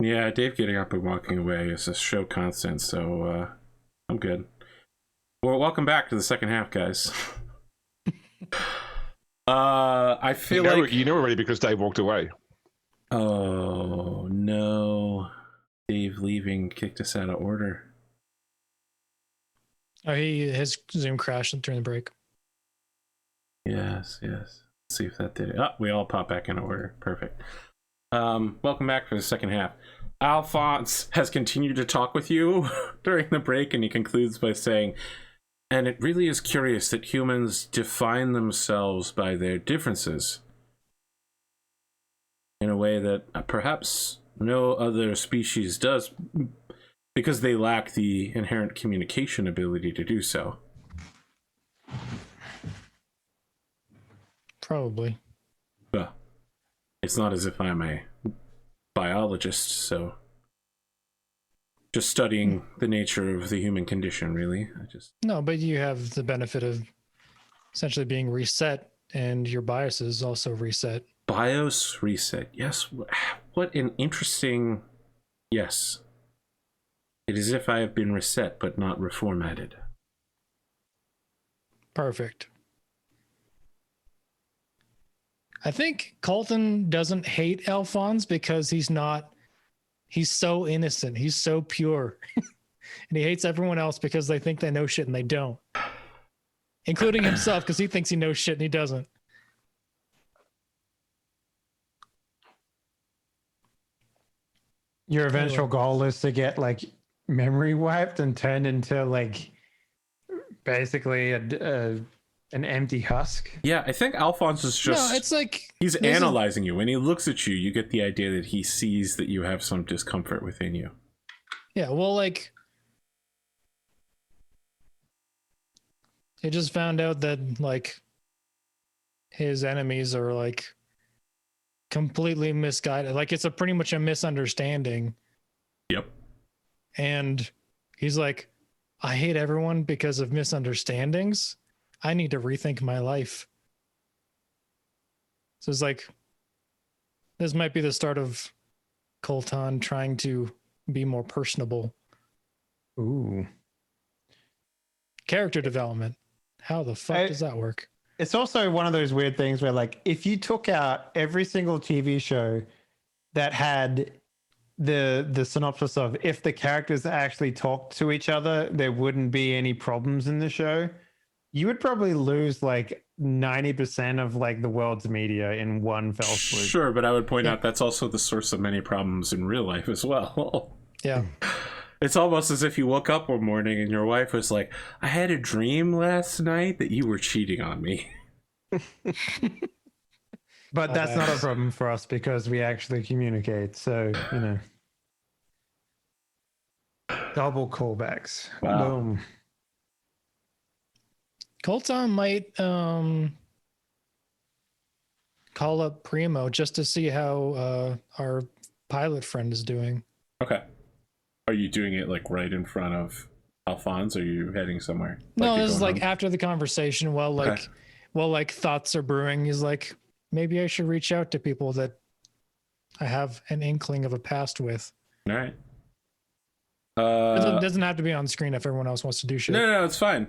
Yeah, Dave getting up and walking away is a show constant, so I'm good. Well, welcome back to the second half, guys. I feel like you know already because Dave walked away. Oh no, Dave leaving kicked us out of order. Oh, his Zoom crashed during the break. Yes. Let's see if that did it. Oh, we all pop back in order. Perfect. Welcome back for the second half. Alphonse has continued to talk with you during the break, and he concludes by saying, and it really is curious that humans define themselves by their differences in a way that perhaps no other species does, because they lack the inherent communication ability to do so. Probably. Well, it's not as if I'm a biologist, so just studying the nature of the human condition, really. No, but you have the benefit of essentially being reset, and your biases also reset. BIOS reset. Yes. What an interesting... Yes. It is as if I have been reset, but not reformatted. Perfect. I think Coltan doesn't hate Alphonse because he's so innocent. He's so pure. And he hates everyone else because they think they know shit and they don't. Including himself, because he thinks he knows shit and he doesn't. Your eventual goal is to get like memory wiped and turned into like basically an empty husk. Yeah, I think Alphonse is just... No, it's like... He's analyzing you. When he looks at you, you get the idea that he sees that you have some discomfort within you. Yeah, well, like... He just found out that, like, his enemies are, like, completely misguided. Like, it's pretty much a misunderstanding. Yep. And he's like, I hate everyone because of misunderstandings. I need to rethink my life. So it's like, this might be the start of Coltan trying to be more personable. Ooh. Character development. How the fuck does that work? It's also one of those weird things where, like, if you took out every single TV show that had the synopsis of if the characters actually talked to each other, there wouldn't be any problems in the show, you would probably lose like 90% of like the world's media in one fell swoop. Sure, but I would point out that's also the source of many problems in real life as well. Yeah. It's almost as if you woke up one morning and your wife was like, I had a dream last night that you were cheating on me. But that's not a problem for us because we actually communicate. So, you know. Double callbacks. Wow. Boom. Coltan might call up Primo just to see how our pilot friend is doing. Okay. Are you doing it like right in front of Alphonse, or are you heading somewhere? No, this is like after the conversation. Well, like, like thoughts are brewing. He's like, maybe I should reach out to people that I have an inkling of a past with. All right. It doesn't have to be on screen if everyone else wants to do shit. No, it's fine.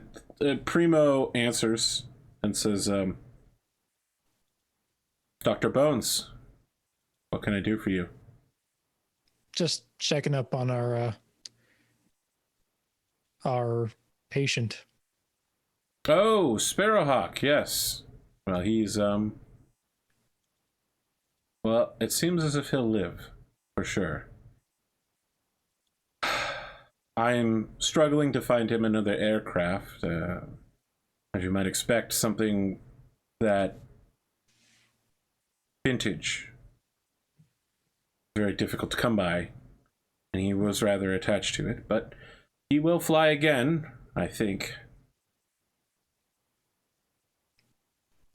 Primo answers and says, Dr. Bones, what can I do for you? Just checking up on our patient. Oh, Sparrowhawk, yes. Well, he's, well, it seems as if he'll live, for sure. I'm struggling to find him another aircraft. As you might expect, something that vintage. Very difficult to come by. And he was rather attached to it, but he will fly again, I think.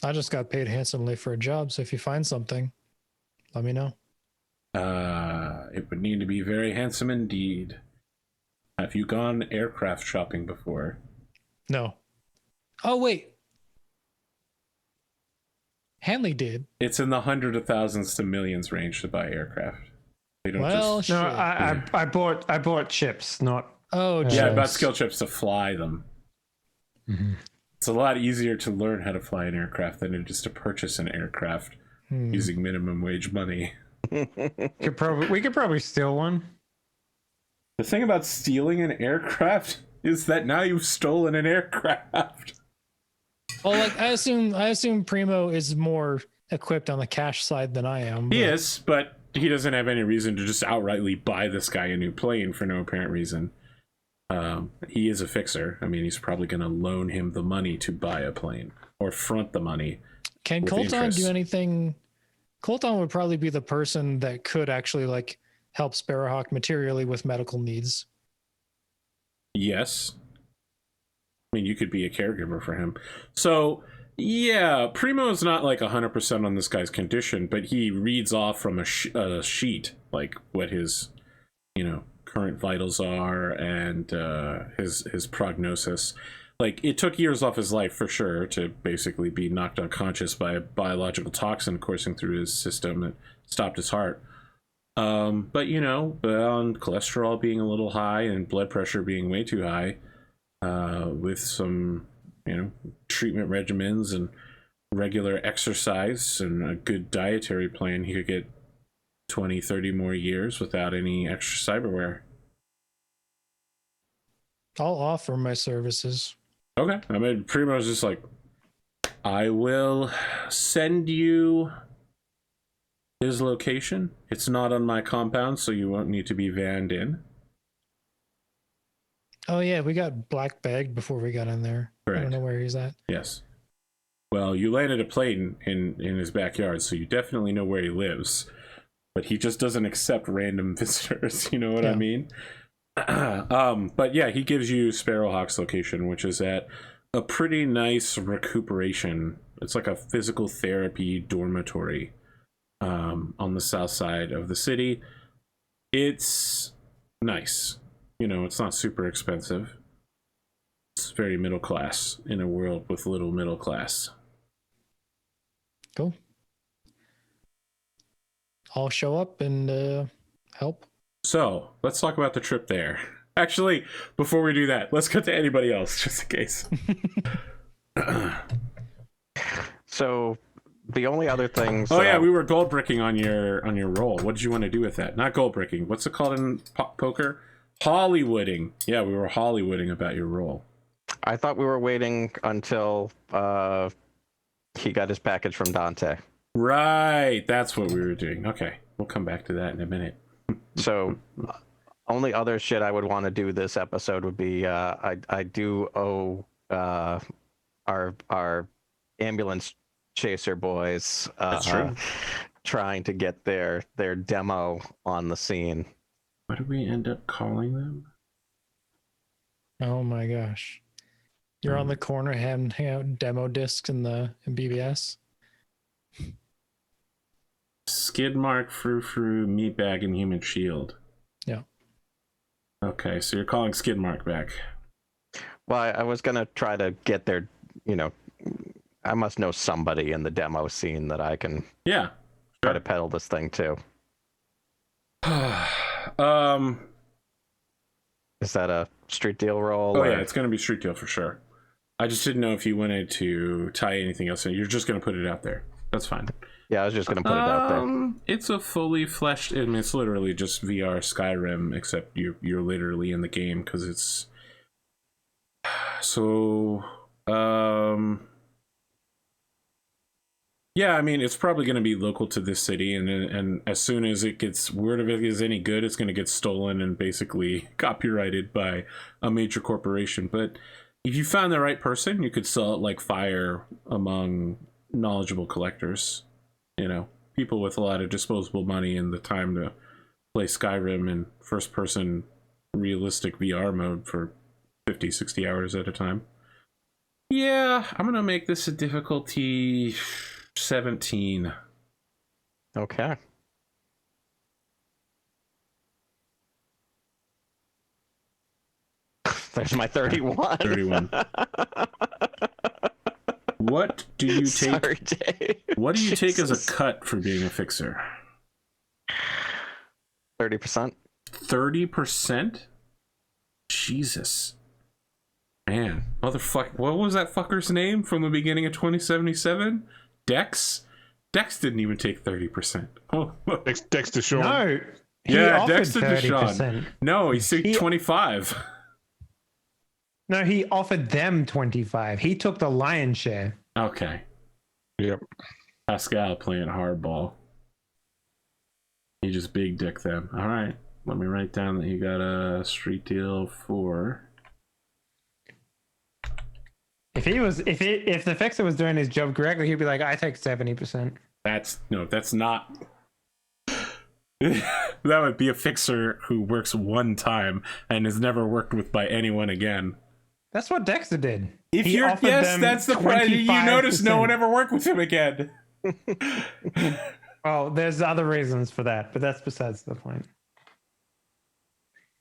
I just got paid handsomely for a job, so if you find something, let me know. It would need to be very handsome indeed. Have you gone aircraft shopping before? No. Oh, wait. Henley did. It's in the hundreds of thousands to millions range to buy aircraft. They don't Well, just... shit. No, I bought chips, not. Oh, Yeah, I jeez. bought skill chips to fly them. Mm-hmm. It's a lot easier to learn how to fly an aircraft than it is to purchase an aircraft using minimum wage money. We could probably steal one. The thing about stealing an aircraft is that now you've stolen an aircraft. Well, like I assume Primo is more equipped on the cash side than I am. He is, but he doesn't have any reason to just outrightly buy this guy a new plane for no apparent reason. He is a fixer. I mean, he's probably going to loan him the money to buy a plane or front the money. Can Coltan do anything? Coltan would probably be the person that could actually like help Sparrowhawk materially with medical needs. Yes. I mean, you could be a caregiver for him. So, yeah, Primo's not like 100% on this guy's condition, but he reads off from a sheet, like what his, current vitals are and his prognosis. Like, it took years off his life for sure to basically be knocked unconscious by a biological toxin coursing through his system that stopped his heart. But on cholesterol being a little high and blood pressure being way too high, with some, treatment regimens and regular exercise and a good dietary plan, he could get 20, 30 more years without any extra cyberware. I'll offer my services. Okay. I mean, Primo's just like, I will send you his location. It's not on my compound, so you won't need to be vanned in. Oh yeah, we got black bagged before we got in there. Correct. I don't know where he's at. Yes. Well, you landed a plane in his backyard, so you definitely know where he lives. But he just doesn't accept random visitors. You know what I mean? But yeah, he gives you Sparrowhawk's location, which is at a pretty nice recuperation. It's like a physical therapy dormitory on the south side of the city. It's nice. It's not super expensive. It's very middle class in a world with little middle class. Cool. I'll show up and help. So, let's talk about the trip there. Actually, before we do that, let's cut to anybody else, just in case. So, the only other things... Oh, yeah, we were gold bricking on your roll. What did you want to do with that? Not gold bricking. What's it called in poker? Hollywooding. Yeah, we were Hollywooding about your roll. I thought we were waiting until he got his package from Dante. Right, that's what we were doing. Okay, we'll come back to that in a minute. So, only other shit I would want to do this episode would be I do owe our ambulance chaser boys That's true. trying to get their demo on the scene. What did we end up calling them? oh my gosh, you're on the corner handing out demo discs in BBS. Skid Mark, Frou Frou, Meatbag, and Human Shield. Yeah. Okay, so you're calling Skid Mark back. Well, I was gonna try to get their, I must know somebody in the demo scene that I can try to peddle this thing to. Is that a street deal roll? Oh yeah, it's gonna be street deal for sure. I just didn't know if you wanted to tie anything else in. You're just gonna put it out there. That's fine. Yeah, I was just gonna put it out there. It's a fully fleshed. I mean, it's literally just VR Skyrim, except you're literally in the game because it's. So, yeah, I mean, it's probably going to be local to this city, and as soon as it gets word of it is any good, it's going to get stolen and basically copyrighted by a major corporation. But if you found the right person, you could sell it like fire among knowledgeable collectors. People with a lot of disposable money and the time to play Skyrim in first-person realistic VR mode for 50, 60 hours at a time. Yeah, I'm going to make this a difficulty 17. Okay. There's my 31. 31. What do you take? Sorry, Dave. What do you take as Jesus. a cut for being a fixer? 30%. 30%? Jesus. Man. Motherfucker. What was that fucker's name from the beginning of 2077? Dex? Dex didn't even take 30%. Oh. Dex Deshawn. No. Yeah, Dexter Deshawn. No, he took 25. No, he offered them 25. He took the lion's share. Okay. Yep. Pascal playing hardball. He just big dick them. All right. Let me write down that you got a street deal for. If the fixer was doing his job correctly, he'd be like, I take 70%. That's not. That would be a fixer who works one time and is never worked with by anyone again. That's what Dexter did. If He you're offered yes, them that's the problem. You notice no 25%. one ever worked with him again. Well, there's other reasons for that, but that's besides the point.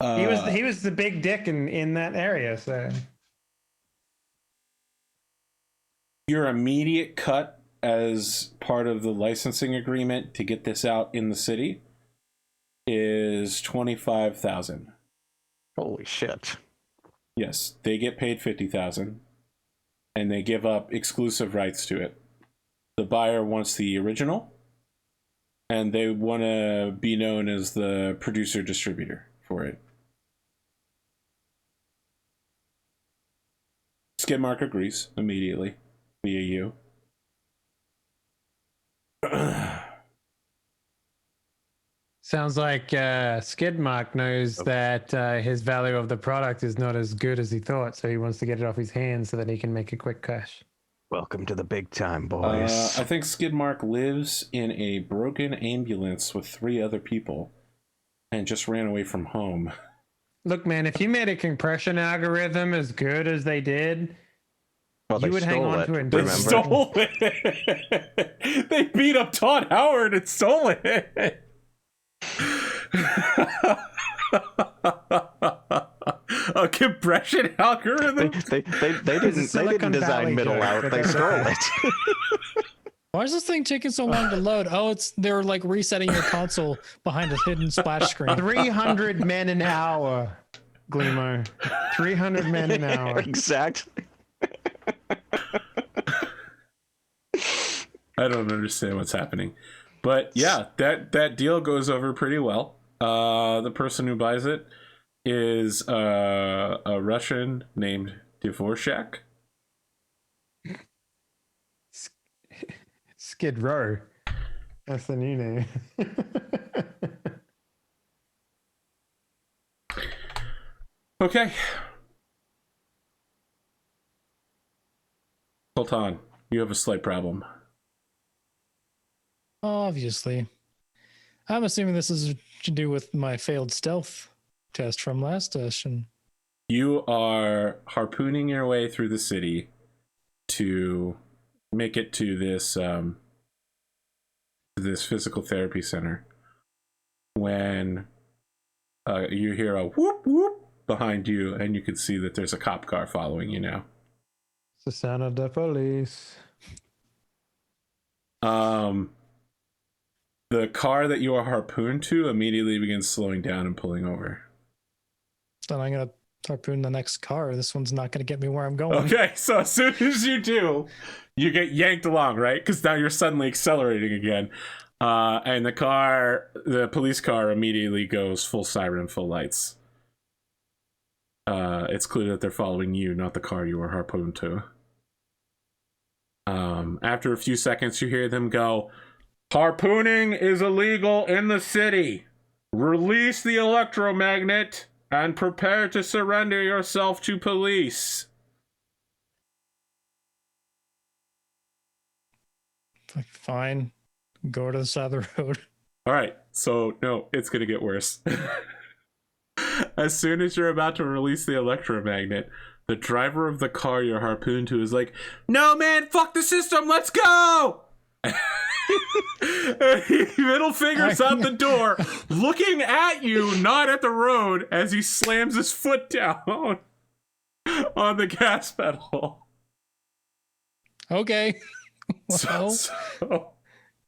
He was the big dick in that area, so Your immediate cut as part of the licensing agreement to get this out in the city is $25,000. Holy shit. Yes, they get paid $50,000, and they give up exclusive rights to it. The buyer wants the original, and they want to be known as the producer distributor for it. Skidmark agrees immediately via you. sounds like Skidmark knows that his value of the product is not as good as he thought, so he wants to get it off his hands so that he can make a quick cash. Welcome to the big time, boys. I think Skidmark lives in a broken ambulance with 3 other people and just ran away from home. Look, man, if you made a compression algorithm as good as they did, well, you would hang on to it. They stole it. They beat up Todd Howard and stole it. A compression algorithm? They didn't design middle out. They stole it. Why is this thing taking so long to load? Oh, they're like resetting your console behind a hidden splash screen. 300 men an hour, Glimo. 300 men an hour. Exactly. I don't understand what's happening. But yeah, that deal goes over pretty well. The person who buys it is a Russian named Dvorak. Skid Row. That's the new name. Okay. Coltan, you have a slight problem. Obviously. I'm assuming this is to do with my failed stealth test from last session. You are harpooning your way through the city to make it to this physical therapy center when you hear a whoop whoop behind you, and you can see that there's a cop car following you now. It's the sound of the police. The car that you are harpooned to immediately begins slowing down and pulling over. Then I'm gonna harpoon the next car. This one's not gonna get me where I'm going. Okay, so as soon as you do, you get yanked along, right? Because now you're suddenly accelerating again. And the police car immediately goes full siren, full lights. It's clear that they're following you, not the car you were harpooned to. After a few seconds, you hear them go, "Harpooning is illegal in the city. Release the electromagnet and prepare to surrender yourself to police." Fine. Go to the side of the road. All right, so no, it's gonna get worse. As soon as you're about to release the electromagnet, the driver of the car you're harpooned to is like, "No, man, fuck the system, let's go!" Middle fingers out the door, looking at you, not at the road, as he slams his foot down on the gas pedal. Okay. Well, So,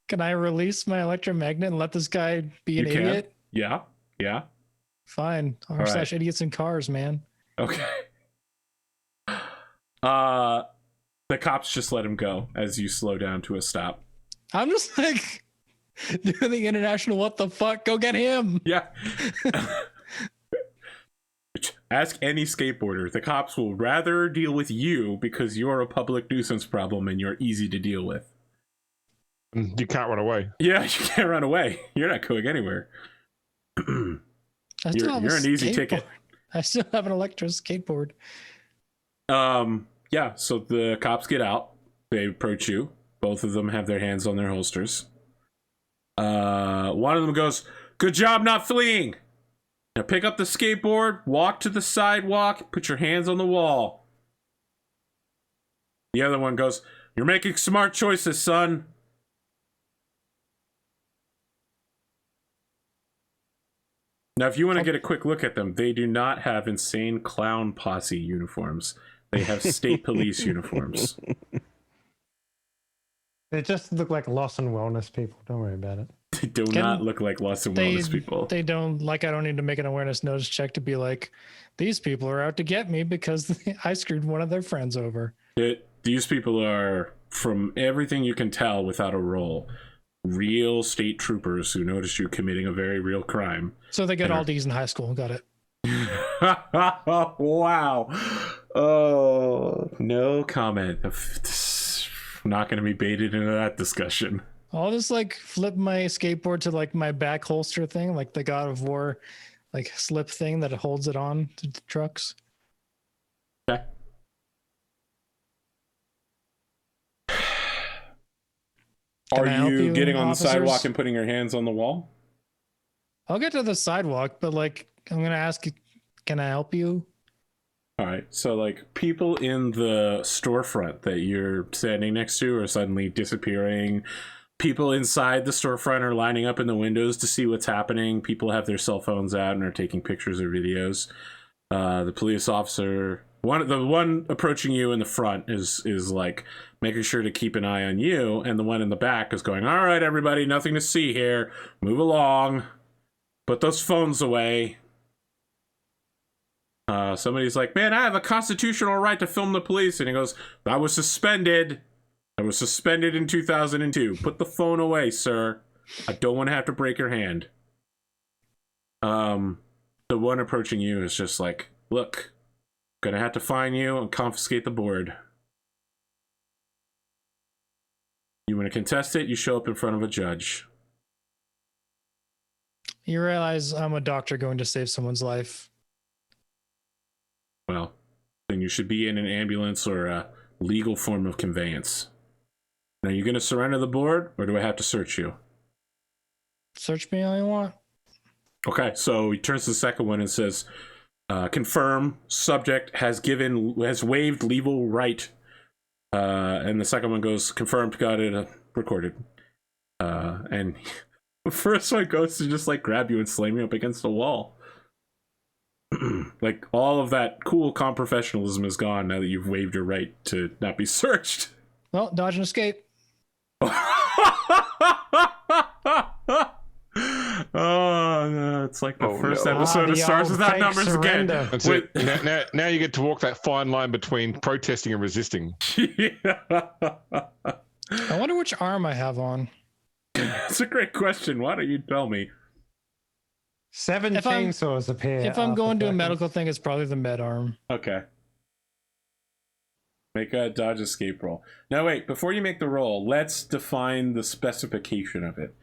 can I release my electromagnet and let this guy be an idiot? yeah. Yeah? Fine. R/ idiots in cars, man. Okay. The cops just let him go as you slow down to a stop. I'm just like doing the international what the fuck? Go get him. Yeah. Ask any skateboarder. The cops will rather deal with you because you're a public nuisance problem and you're easy to deal with. You can't run away. Yeah, you can't run away. You're not going anywhere. You're an easy ticket. I still have an electric skateboard. Yeah, so the cops get out. They approach you. Both of them have their hands on their holsters. One of them goes, "Good job not fleeing. Now pick up the skateboard, walk to the sidewalk, put your hands on the wall." The other one goes, "You're making smart choices, son." Now, if you want to get a quick look at them, they do not have insane clown posse uniforms. They have state police uniforms. They just look like loss and wellness people. Don't worry about it. They do not look like loss and wellness people. They don't, like, I don't need to make an awareness notice check to be like, these people are out to get me because I screwed one of their friends over. These people are, from everything you can tell without a roll, real state troopers who noticed you committing a very real crime. So they got all D's in high school. Got it. Wow. Oh, no comment. I'm not going to be baited into that discussion. I'll just like flip my skateboard to like my back holster thing, like the God of War, like slip thing that holds it on to the trucks. Okay. Are you getting on the sidewalk and putting your hands on the wall? I'll get to the sidewalk, but like I'm gonna ask you, can I help you? All right, so like people in the storefront that you're standing next to are suddenly disappearing. People inside the storefront are lining up in the windows to see what's happening. People have their cell phones out and are taking pictures or videos. The police officer, the one approaching you in the front is like making sure to keep an eye on you, and the one in the back is going, "All right, everybody, nothing to see here. Move along. Put those phones away." Somebody's like, "Man, I have a constitutional right to film the police," and he goes, "I was suspended. I was suspended in 2002. Put the phone away, sir. I don't want to have to break your hand." The one approaching you is just like, "Look, I'm gonna have to fine you and confiscate the board. You want to contest it? You show up in front of a judge." You realize I'm a doctor going to save someone's life. Well, then you should be in an ambulance or a legal form of conveyance. Now, you going to surrender the board, or do I have to search you? Search me all you want. Okay, so he turns to the second one and says, "Confirm, subject has waived legal right." And the second one goes, "Confirmed, got it, recorded." And the first one goes to just like grab you and slam you up against the wall. Like all of that cool calm professionalism is gone now that you've waived your right to not be searched. Well, dodge and escape. Oh no, it's like the first episode of Stars Without Numbers surrender. again. That's it. Now you get to walk that fine line between protesting and resisting. Yeah. I wonder which arm I have on. That's a great question. Why don't you tell me? 7 chainsaws appear. If I'm going to a medical thing, it's probably the med arm. Okay. Make a dodge escape roll. Now wait, before you make the roll, let's define the specification of it.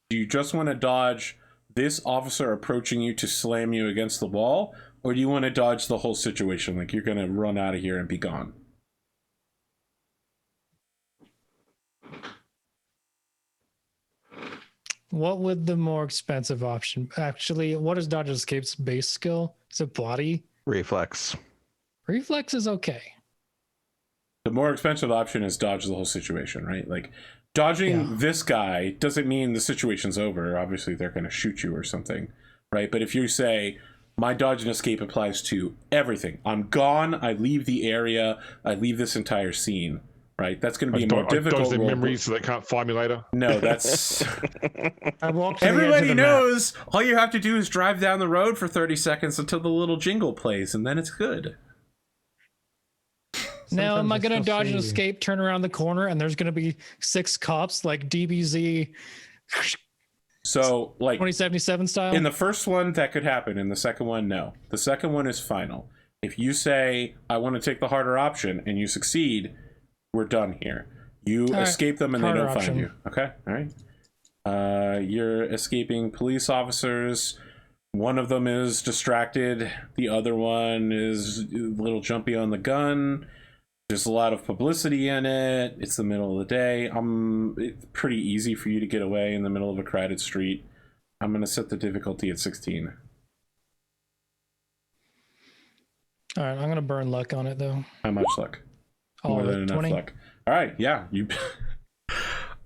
Do you just want to dodge this officer approaching you to slam you against the wall, or do you want to dodge the whole situation, like you're going to run out of here and be gone? What would the more expensive option? Actually, what is dodge escape's base skill? Is it body? Reflex. Reflex is okay. The more expensive option is dodge the whole situation, right? Like, dodging this guy doesn't mean the situation's over. Obviously, they're going to shoot you or something, right? But if you say, my dodge and escape applies to everything. I'm gone. I leave the area. I leave this entire scene. right? That's going to be a more difficult dodge their role. memories so they can't find me later. No, that's... I walked to the edge of Everybody the knows all you have to do is drive down the road for 30 seconds until the little jingle plays, and then it's good. Now, am I Sometimes going to it's still dodge and see. escape, turn around the corner, and there's going to be 6 cops like DBZ So, like, 2077 style? in the first one, that could happen. In the second one, no. The second one is final. If you say, I want to take the harder option, and you succeed, we're done here. You All right. escape them and they Harder don't option. find you. Okay? All right. You're escaping police officers. One of them is distracted. The other one is a little jumpy on the gun. There's a lot of publicity in it. It's the middle of the day. It's pretty easy for you to get away in the middle of a crowded street. I'm going to set the difficulty at 16. All right, I'm going to burn luck on it, though. How much luck? All More of than it, enough 20. luck. All right, yeah. You.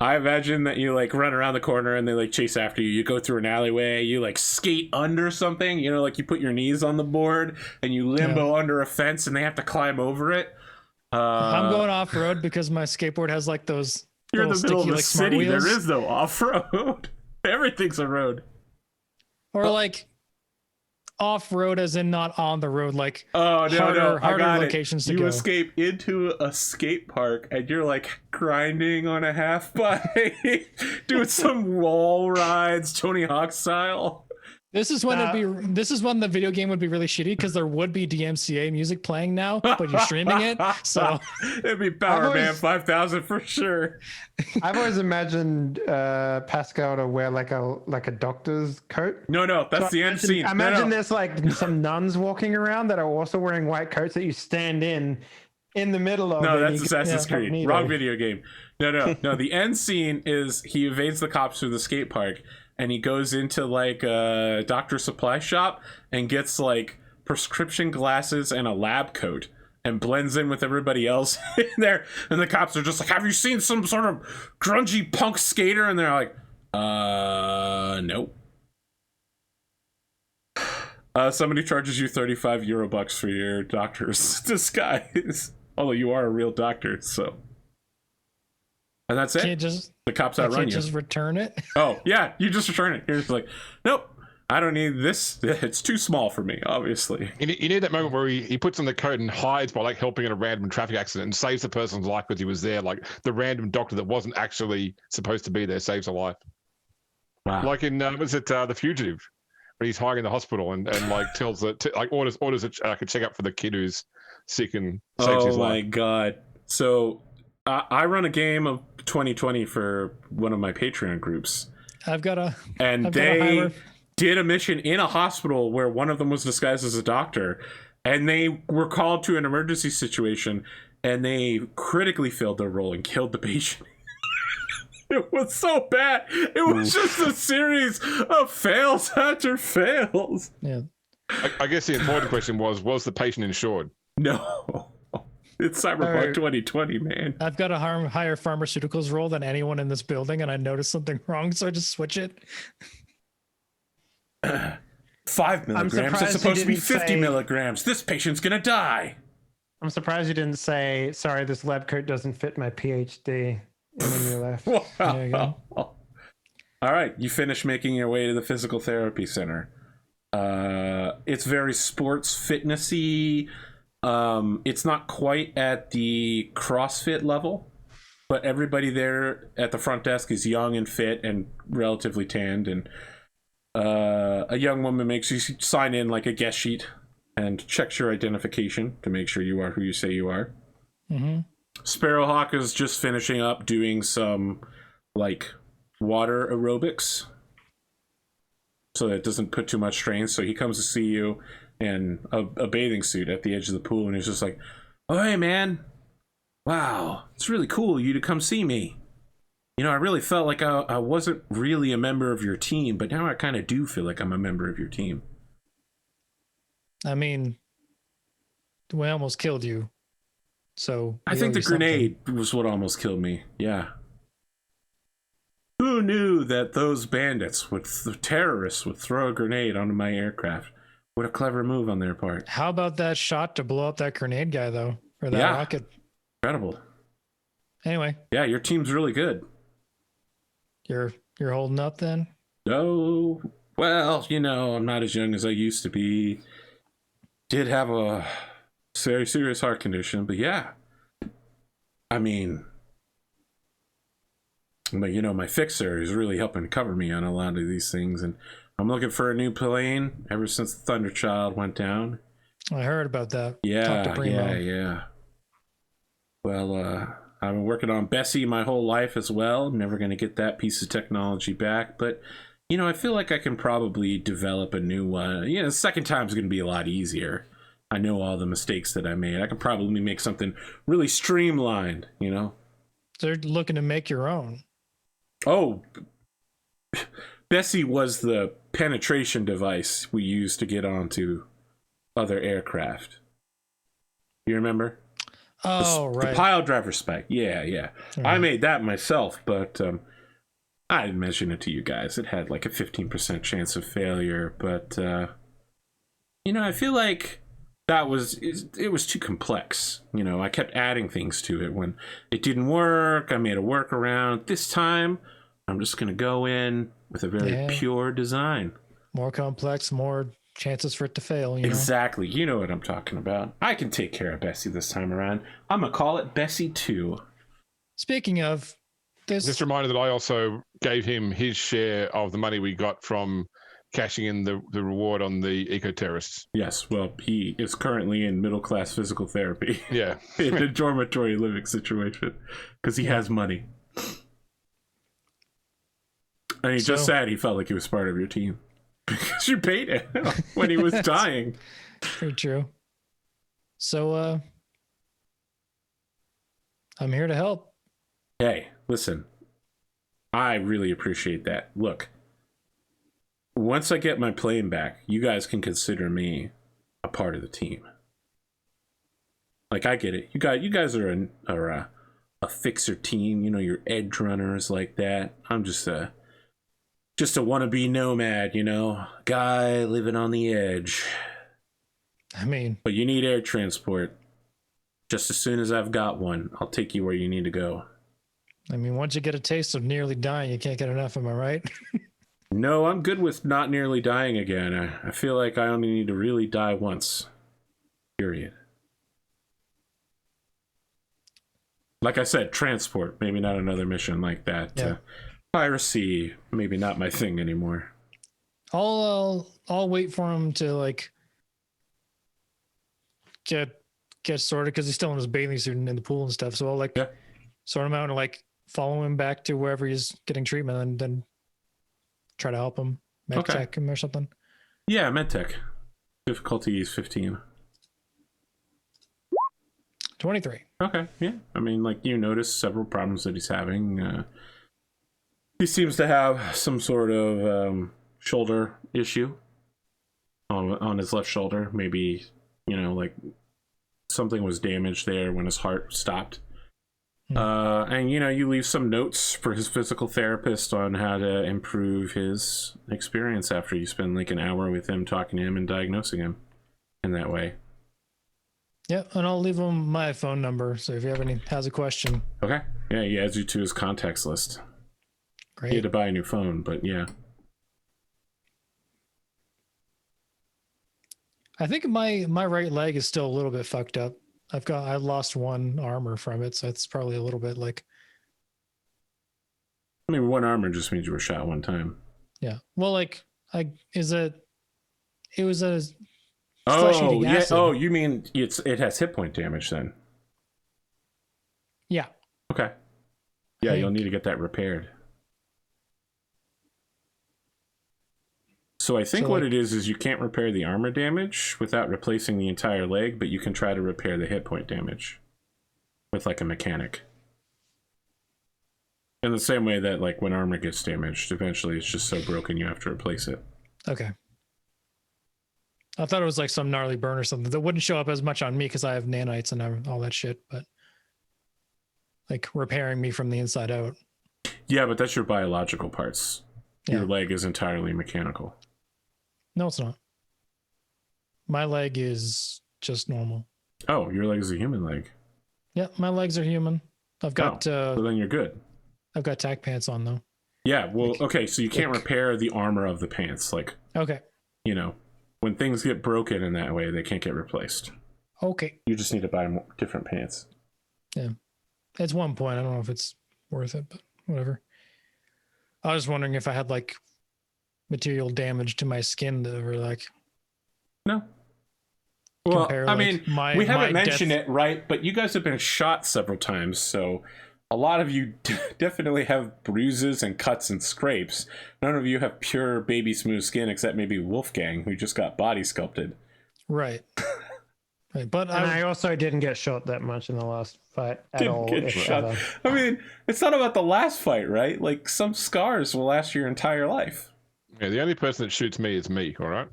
I imagine that you like run around the corner and they like chase after you. You go through an alleyway. You like skate under something. You know, like you put your knees on the board and you limbo under a fence and they have to climb over it. I'm going off road because my skateboard has like those. You're in the little middle sticky, of a like, smart city. There wheels. is no off road. Everything's a road. Or like off road, as in not on the road, like Oh no, harder I got locations it. to You go. escape into a skate park and you're like grinding on a half bike, doing some wall rides, Tony Hawk style. This is when This is when the video game would be really shitty because there would be DMCA music playing now, but you're streaming it. So it'd be Power Man always- 5000 for sure. I've always imagined Pascal to wear like a doctor's coat. No, that's the end scene. I imagine No. there's like some nuns walking around that are also wearing white coats that you stand in the middle of. No, and that's you Assassin's can- Creed. Magneto. Wrong video game. No. The end scene is he evades the cops through the skate park and he goes into like a doctor supply shop and gets like prescription glasses and a lab coat and blends in with everybody else in there. And the cops are just like, have you seen some sort of grungy punk skater? And they're like, nope. Somebody charges you 35 Eurobucks for your doctor's disguise. Although you are a real doctor, so. And that's it. can't just The cops I outrun can't you. just return it. Oh, yeah, you just return it. You're just like, nope, I don't need this. It's too small for me, obviously. You need that moment where he puts on the coat and hides by like helping in a random traffic accident and saves the person's life because he was there. Like the random doctor that wasn't actually supposed to be there saves a life. Wow. Like in was it The Fugitive, when he's hiding in the hospital and like tells like orders a checkup for the kid who's sick and saves his Oh my life. god. So I run a game of 2020 for one of my Patreon groups. I've got a They did a mission in a hospital where one of them was disguised as a doctor, and they were called to an emergency situation, and they critically failed their role and killed the patient. It was so bad. It was just a series of fails after fails. Yeah. I guess the important question was the patient insured? No. It's Cyberpunk Alright. 2020, man. I've got a higher pharmaceuticals roll than anyone in this building, and I noticed something wrong, so I just switch it. 5 milligrams surprised is you supposed to be didn't 50 say- milligrams. This patient's gonna die. I'm surprised you didn't say, sorry, this lab coat doesn't fit my PhD. And then you left. There you go. All right, you finish making your way to the physical therapy center. It's very sports fitnessy. It's not quite at the CrossFit level, but everybody there at the front desk is young and fit and relatively tanned. And a young woman makes you sign in like a guest sheet and checks your identification to make sure you are who you say you are. Mm-hmm. Sparrowhawk is just finishing up doing some like water aerobics so that it doesn't put too much strain. So he comes to see you in a bathing suit at the edge of the pool, and he's just like, oh hey man, wow, it's really cool of you to come see me. You know, I really felt like I wasn't really a member of your team, but now I kind of do feel like I'm a member of your team. I mean, we almost killed you. So I we think owe the you something. grenade was what almost killed me. Yeah. Who knew that those bandits, the terrorists, would throw a grenade onto my aircraft? What a clever move on their part. How about that shot to blow up that grenade guy, though, or that Yeah. rocket? Incredible. Anyway. Yeah, your team's really good. You're holding up then? Oh, well, I'm not as young as I used to be. Did have a very serious heart condition, but yeah. I mean, but my fixer is really helping cover me on a lot of these things, and I'm looking for a new plane ever since the Thunderchild went down. I heard about that. Yeah. Well, I've been working on Bessie my whole life as well. I'm never going to get that piece of technology back, but I feel like I can probably develop a new one. The second time's going to be a lot easier. I know all the mistakes that I made. I can probably make something really streamlined, They're looking to make your own. Oh, Bessie was the penetration device we used to get onto other aircraft. You remember? Oh, right. The pile driver spike. Yeah. Mm-hmm. I made that myself, but I didn't mention it to you guys. It had like a 15% chance of failure, but I feel like it was too complex. I kept adding things to it. When it didn't work, I made a workaround. This time, I'm just going to go in with a very pure design. More complex, more chances for it to fail. Exactly. You know what I'm talking about. I can take care of Bessie this time around. I'm going to call it Bessie 2. Speaking of this... Just a reminder that I also gave him his share of the money we got from cashing in the reward on the eco-terrorists. Yes, well, he is currently in middle-class physical therapy. Yeah. In a dormitory living situation. Because he has money. And he just said he felt like he was part of your team. Because you paid him when he was dying. Pretty true. So, I'm here to help. Hey, listen. I really appreciate that. Look, once I get my plane back, you guys can consider me a part of the team. Like, I get it. You guys are a fixer team. You're edge runners like that. I'm just a wannabe nomad, guy living on the edge. I mean, but you need air transport. Just as soon as I've got one, I'll take you where you need to go. I mean, once you get a taste of nearly dying, you can't get enough, am I right? No, I'm good with not nearly dying again. I feel like I only need to really die once. Period. Like I said, transport. Maybe not another mission like that. Yeah. Piracy, maybe not my thing anymore. I'll wait for him to get sorted because he's still in his bathing suit and in the pool and stuff. So I'll sort him out and follow him back to wherever he's getting treatment and then try to help him, Medtech him or something. Yeah, Medtech. Difficulty is 15. 23. Okay, yeah. I mean, you notice several problems that he's having. He seems to have some sort of shoulder issue on his left shoulder. Maybe, something was damaged there when his heart stopped. And you leave some notes for his physical therapist on how to improve his experience after you spend an hour with him, talking to him and diagnosing him in that way. Yeah, and I'll leave him my phone number, so if you has a question. Okay. Yeah, he adds you to his contacts list. Great. He had to buy a new phone, but yeah. I think my right leg is still a little bit fucked up. I lost one armor from it, so it's probably a little bit I mean, one armor just means you were shot one time. Yeah. Well, it was a Oh, yeah. Acid. Oh, you mean it has hit point damage then? Yeah. Okay. Yeah, you'll need to get that repaired. So I think what it is you can't repair the armor damage without replacing the entire leg, but you can try to repair the hit point damage with a mechanic. In the same way that when armor gets damaged, eventually it's just so broken you have to replace it. Okay. I thought it was some gnarly burn or something that wouldn't show up as much on me because I have nanites and all that shit, but repairing me from the inside out. Yeah, but that's your biological parts. Yeah. Your leg is entirely mechanical. No, it's not. My leg is just normal. Oh, your leg is a human leg. Yeah, my legs are human. I've got. So then you're good. I've got tack pants on though. Yeah. Well, okay. So you can't repair the armor of the pants. Like, okay. You know, when things get broken in that way, they can't get replaced. Okay. You just need to buy more, different pants. Yeah. It's 1 point. I don't know if it's worth it, but whatever. I was wondering if I had like material damage to my skin that were like. No. Well, compare, I like, mean, we haven't mentioned it, right? But you guys have been shot several times, so a lot of you definitely have bruises and cuts and scrapes. None of you have pure baby smooth skin, except maybe Wolfgang, who just got body sculpted. Right. Right. But I also didn't get shot that much in the last fight at all. Get shot. I mean, it's not about the last fight, right? Like, some scars will last your entire life. Yeah, the only person that shoots me is me, all right?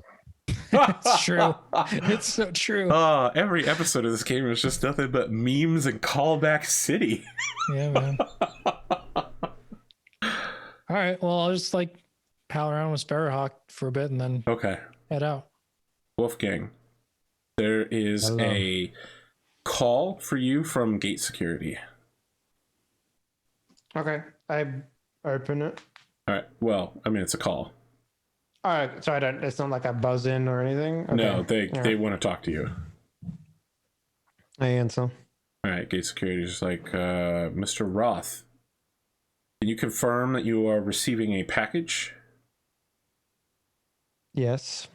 It's true. It's so true. Every episode of this game is just nothing but memes and callback city. Yeah, man. All right. Well, I'll just like pal around with Sparrowhawk for a bit and then head out. Wolfgang, there is a call for you from gate security. Okay. I open it. All right. Well, I mean, it's a call. All right. So it's not like I buzz in or anything? Okay. No, they want to talk to you. I answer. All right. Gate security is like, Mr. Roth, can you confirm that you are receiving a package? Yes.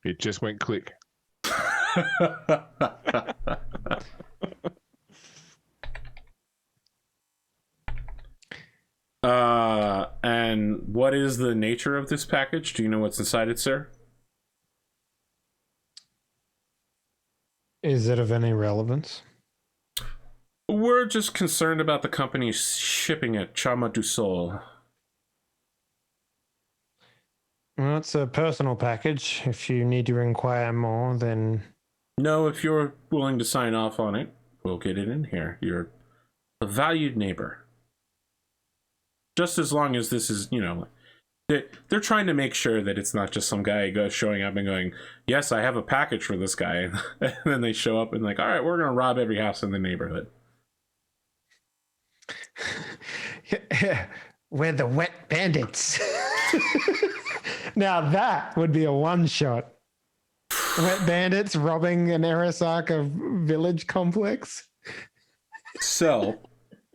It just went click. And what is the nature of this package? Do you know what's inside it, sir? Is it of any relevance? We're just concerned about the company shipping at Chama du Sol. Well, it's a personal package. If you need to inquire more, then... No, if you're willing to sign off on it, we'll get it in here. You're a valued neighbor. Just as long as this is, you know, they're trying to make sure that it's not just some guy showing up and going, yes, I have a package for this guy. And then they show up and like, all right, we're going to rob every house in the neighborhood. We're the wet bandits. Now that would be a one-shot. Wet bandits robbing an Arasaka village complex. So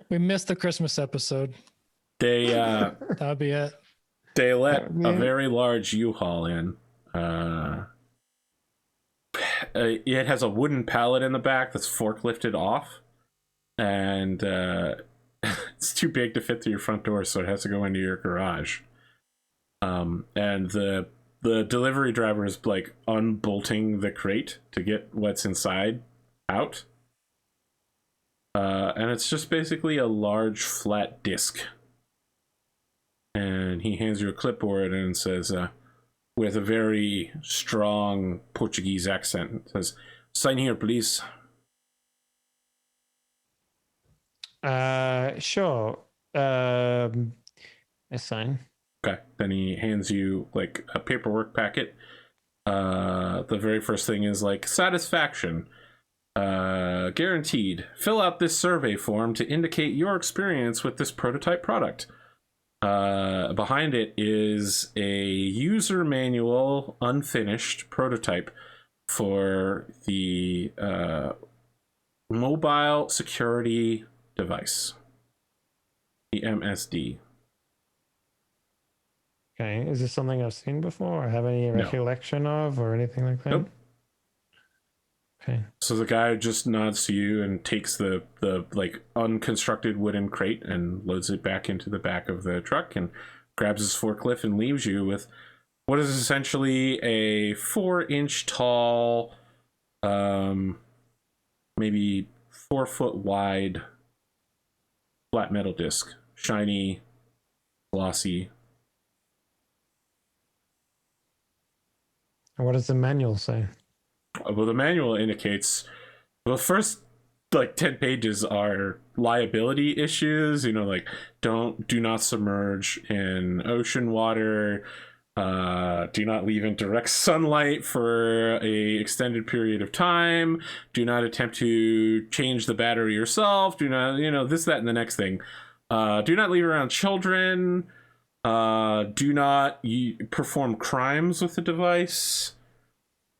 we missed the Christmas episode. They that'd be it. They let a very large U-Haul in. It has a wooden pallet in the back that's forklifted off, and it's too big to fit through your front door, so it has to go into your garage. And the delivery driver is like unbolting the crate to get what's inside out. And it's just basically a large flat disc. And he hands you a clipboard and says, with a very strong Portuguese accent, says, "Sign here, please." Sure. I sign. Okay. Then he hands you like a paperwork packet. The very first thing is like satisfaction. Guaranteed. Fill out this survey form to indicate your experience with this prototype product. Behind it is a user manual, unfinished prototype for the mobile security device, the MSD. Okay, is this something I've seen before or have any recollection of or anything like that? Nope. Okay. So the guy just nods to you and takes the like unconstructed wooden crate and loads it back into the back of the truck and grabs his forklift and leaves you with what is essentially a 4-inch tall, maybe 4 foot wide flat metal disc, shiny, glossy. And what does the manual say? Well, the manual indicates, well, first like 10 pages are liability issues, you know, like do not submerge in ocean water, Do not leave in direct sunlight for a extended period of time. Do not attempt to change the battery yourself. Do not, this, that, and the next thing. Do not leave around children. Do not perform crimes with the device.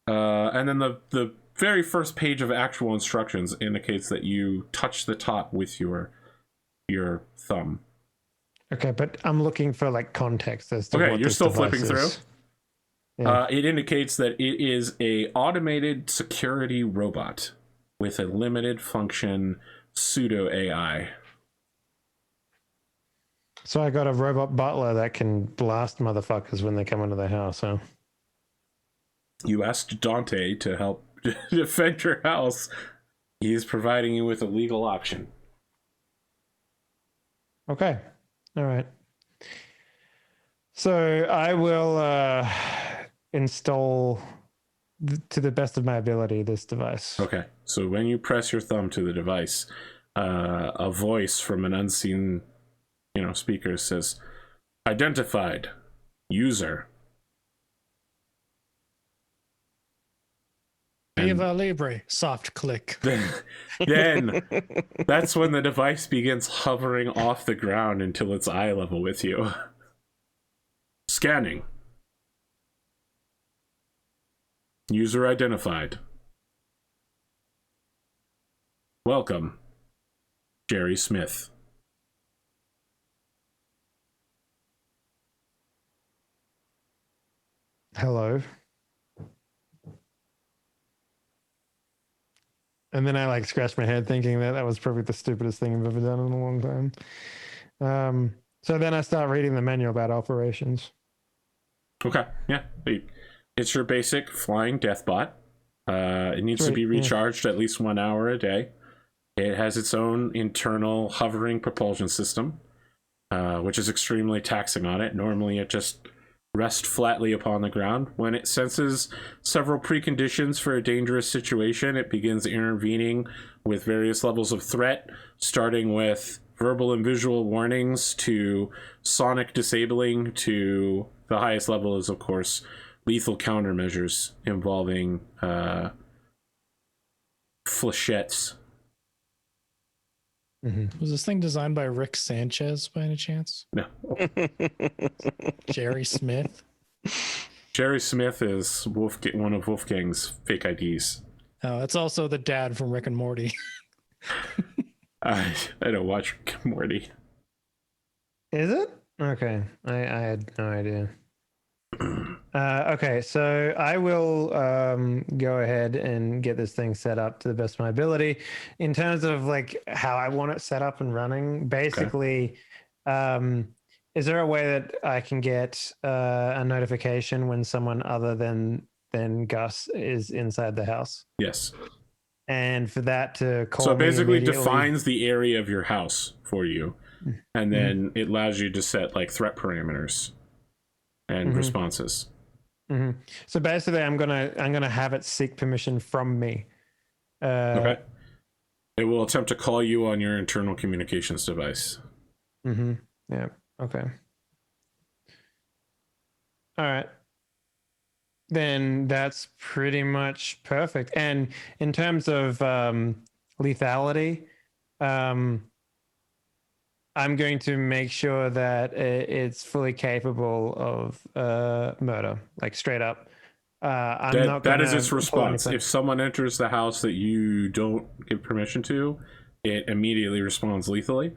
And then the very first page of actual instructions indicates that you touch the top with your thumb. Okay, but I'm looking for like context as to what you're this still device flipping through. is. Yeah. It indicates that it is a automated security robot with a limited function pseudo AI. So I got a robot butler that can blast motherfuckers when they come into the house, huh? You asked Dante to help defend your house. He is providing you with a legal option. Okay. All right. So I will install, to the best of my ability, this device. Okay. So when you press your thumb to the device, a voice from an unseen, speaker says, "Identified. User." Viva Libre. Soft click. Then that's when the device begins hovering off the ground until it's eye level with you. Scanning. User identified. Welcome, Jerry Smith. Hello. And then I scratched my head thinking that was probably the stupidest thing I've ever done in a long time. So then I start reading the manual about operations. Okay, yeah. It's your basic flying death bot. It needs to be recharged at least 1 hour a day. It has its own internal hovering propulsion system, which is extremely taxing on it. Normally it just rests flatly upon the ground. When it senses several preconditions for a dangerous situation, it begins intervening with various levels of threat, starting with verbal and visual warnings to sonic disabling, to the highest level is, of course, lethal countermeasures involving flechettes. Mm-hmm. Was this thing designed by Rick Sanchez by any chance? No. Jerry Smith? Jerry Smith is one of Wolfgang's fake IDs. Oh, it's also the dad from Rick and Morty. I don't watch Rick and Morty. Is it? Okay. I had no idea. Okay, so I will go ahead and get this thing set up to the best of my ability. In terms of how I want it set up and running, basically, is there a way that I can get a notification when someone other than Gus is inside the house? Yes. And for that to call so it basically me defines the area of your house for you, and then it allows you to set threat parameters and responses. Mm-hmm. So basically, I'm gonna have it seek permission from me. Okay. It will attempt to call you on your internal communications device. Mm-hmm. Yeah. Okay. All right. Then that's pretty much perfect. And in terms of lethality, I'm going to make sure that it's fully capable of murder, straight up. That is its response. If someone enters the house that you don't give permission to, it immediately responds lethally.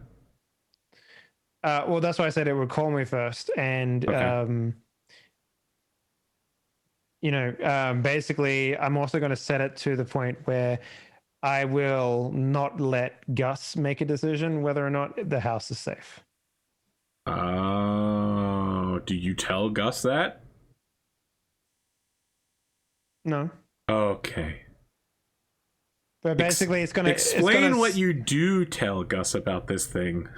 Well, that's why I said it would call me first. And, basically, I'm also going to set it to the point where I will not let Gus make a decision whether or not the house is safe. Oh, do you tell Gus that? No. Okay. But basically, it's going to explain what you do tell Gus about this thing.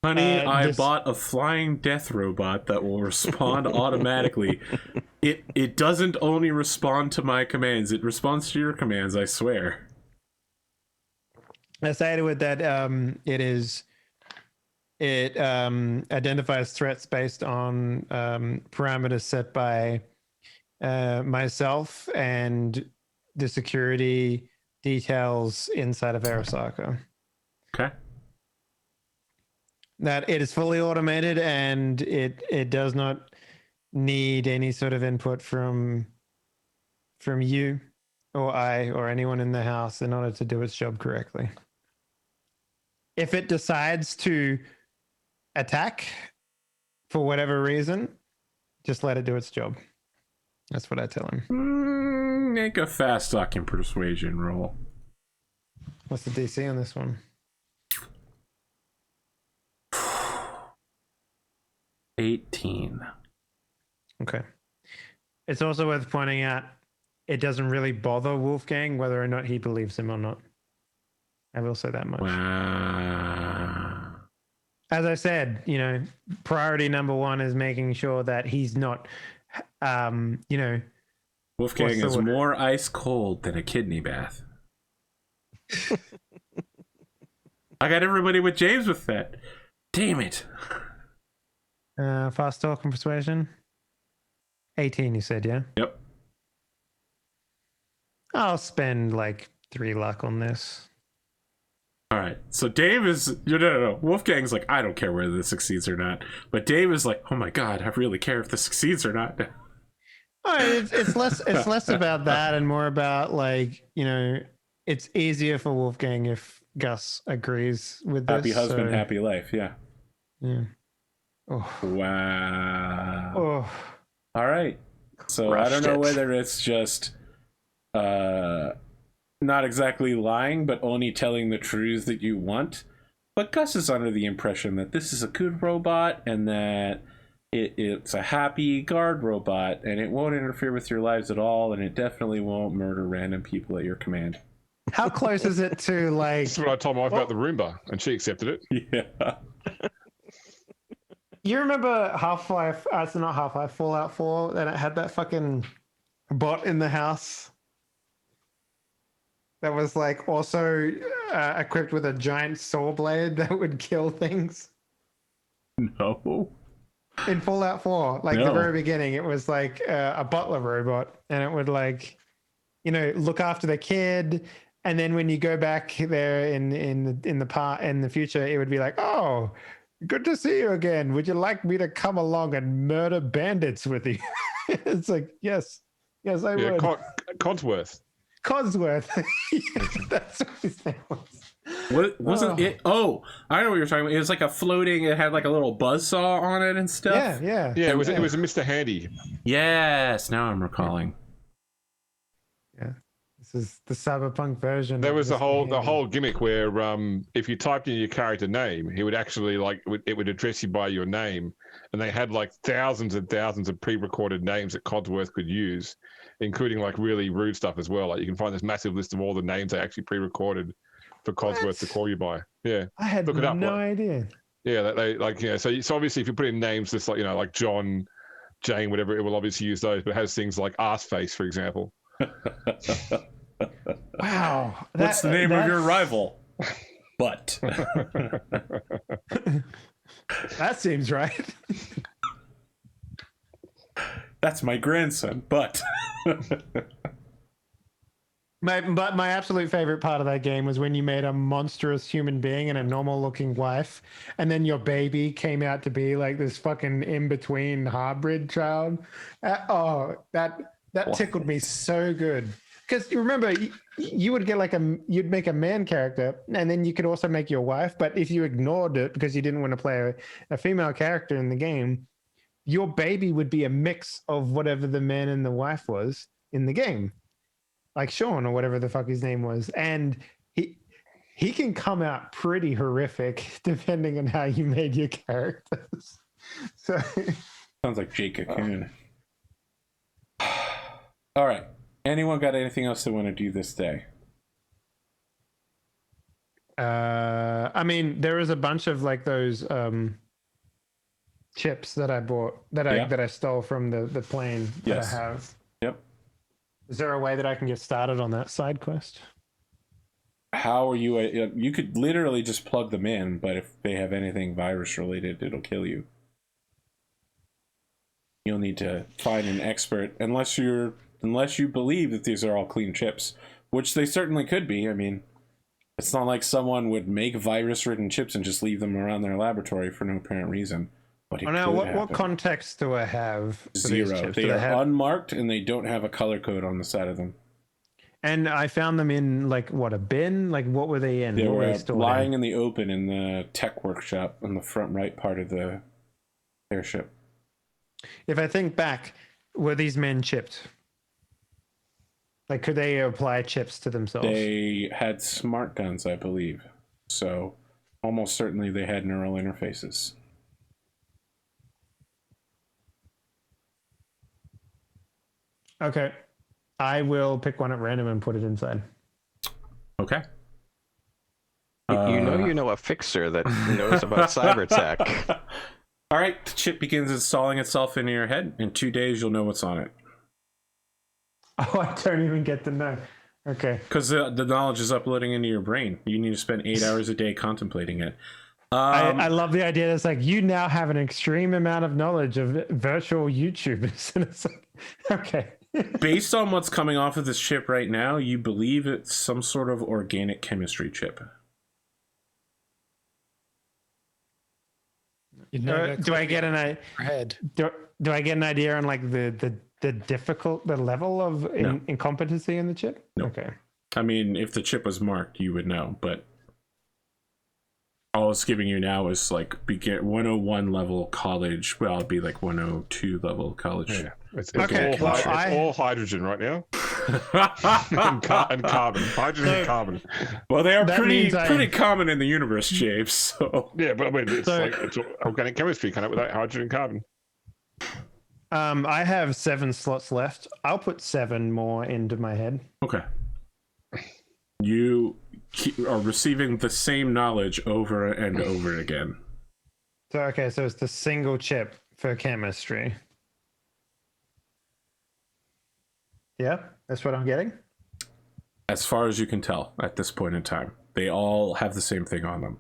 Honey, I bought a flying death robot that will respond automatically. It doesn't only respond to my commands, it responds to your commands, I swear. I say to it that it It identifies threats based on parameters set by myself and the security details inside of Arasaka. Okay. That it is fully automated and it does not need any sort of input from you or I or anyone in the house in order to do its job correctly. If it decides to attack for whatever reason, just let it do its job. That's what I tell him. Make a fast talking persuasion roll. What's the DC on this one? 18. Okay. It's also worth pointing out it doesn't really bother Wolfgang whether or not he believes him or not. I will say that much. Wow. As I said, priority number one is making sure that he's not, Wolfgang is more ice cold than a kidney bath. I got everybody with James with that. Damn it. Fast talk and persuasion. 18, you said, yeah? Yep. I'll spend like 3 luck on this. All right. So Dave is no. Wolfgang's like, I don't care whether this succeeds or not. But Dave is like, oh my god, I really care if this succeeds or not. Oh, it's less about that and more about like, it's easier for Wolfgang if Gus agrees with this. Happy husband, happy life. Yeah. Yeah. Oh. Wow. Oh. All right. So I don't know whether it's just not exactly lying, but only telling the truths that you want. But Gus is under the impression that this is a good robot and that it's a happy guard robot and it won't interfere with your lives at all, and it definitely won't murder random people at your command. How close is it to like... That's what I told my wife about the Roomba, and she accepted it. Yeah. You remember Half-Life, it's not Half-Life, Fallout 4, that it had that fucking bot in the house that was like also equipped with a giant saw blade that would kill things? No. In Fallout 4, like the very beginning, it was like a butler robot, and it would like, look after the kid. And then when you go back there in the future, it would be like, oh, good to see you again. Would you like me to come along and murder bandits with you? It's like, yes, I would. Codsworth. That's what his name was. What wasn't it? Oh, I know what you're talking about. It was like a floating. It had like a little buzzsaw on it and stuff. Yeah. It was a Mr. Handy. Yes, now I'm recalling. Yeah, this is the Cyberpunk version. There was the whole gimmick where if you typed in your character name, he would actually it would address you by your name, and they had like thousands and thousands of pre-recorded names that Codsworth could use, including like really rude stuff as well. Like you can find this massive list of all the names they actually pre-recorded for Codsworth to call you by. Yeah, I had no idea. Yeah, so obviously if you put in names just like John, Jane, whatever, it will obviously use those, but it has things like Arseface, for example. Wow. What's the name of your rival? But. That seems right. That's my grandson, but. My absolute favorite part of that game was when you made a monstrous human being and a normal looking wife, and then your baby came out to be like this fucking in-between hybrid child. That tickled me so good. Because you remember, you would get you'd make a man character, and then you could also make your wife, but if you ignored it because you didn't want to play a female character in the game, your baby would be a mix of whatever the man and the wife was in the game. Like Sean or whatever the fuck his name was. And he can come out pretty horrific depending on how you made your characters. So sounds like Jake Cocoon. All right. Anyone got anything else they want to do this day? I mean, there was a bunch of like those chips that I bought that I stole from the plane that I have. Yep. Is there a way that I can get started on that side quest? how are you? You could literally just plug them in, but if they have anything virus related, it'll kill you. You'll need to find an expert, unless you believe that these are all clean chips, which they certainly could be. I mean, it's not like someone would make virus-ridden chips and just leave them around their laboratory for no apparent reason. But it now, what context do I have? For Zero. these chips? They are unmarked, and they don't have a color code on the side of them. And I found them in like what, a bin? Like what were they in? They were lying in the open in the tech workshop in the front right part of the airship. If I think back, were these men chipped? Like, could they apply chips to themselves? They had smart guns, I believe. So almost certainly they had neural interfaces. Okay. I will pick one at random and put it inside. Okay. You know a fixer that knows about cyber tech. All right, the chip begins installing itself into your head. In 2 days, you'll know what's on it. Oh, I don't even get to know. Okay. Because the knowledge is uploading into your brain. You need to spend 8 hours a day contemplating it. I love the idea that it's like, you now have an extreme amount of knowledge of virtual YouTubers. And it's like, okay. Based on what's coming off of this chip right now, you believe it's some sort of organic chemistry chip. Do I get an do I get an idea on like the level of incompetency in the chip? No. Okay. I mean, if the chip was marked, you would know, but all it's giving you now is like 101 level college. Well, it'd be like 102 level college. Yeah. It's Okay, all hydrogen right now. and carbon. Hydrogen and carbon. Well, they are pretty common in the universe, James. So yeah, but I mean, it's organic chemistry kind of without hydrogen and carbon. I have 7 slots left. I'll put 7 more into my head. Okay. You are receiving the same knowledge over and over again. So it's the single chip for chemistry. Yeah, that's what I'm getting. As far as you can tell at this point in time, they all have the same thing on them.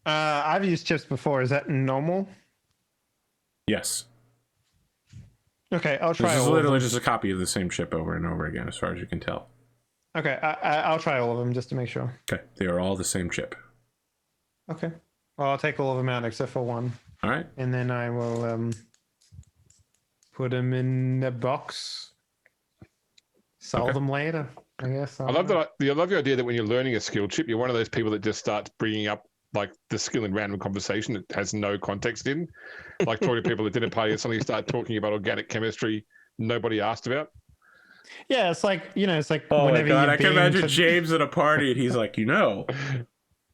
I've used chips before. Is that normal? Yes. Okay, I'll try. This is literally just a copy of the same chip over and over again, as far as you can tell. Okay, I'll try all of them just to make sure. Okay, they are all the same chip. Okay, well, I'll take all of them out except for one. All right. And then I will put them in a box. Sell them later, I guess. I love that. I love the idea that when you're learning a skill chip, you're one of those people that just starts bringing up like the skill in random conversation that has no context in, like talking to people at dinner party and suddenly you start talking about organic chemistry nobody asked about. Yeah, it's like, oh my God, I can imagine James at a party and he's like,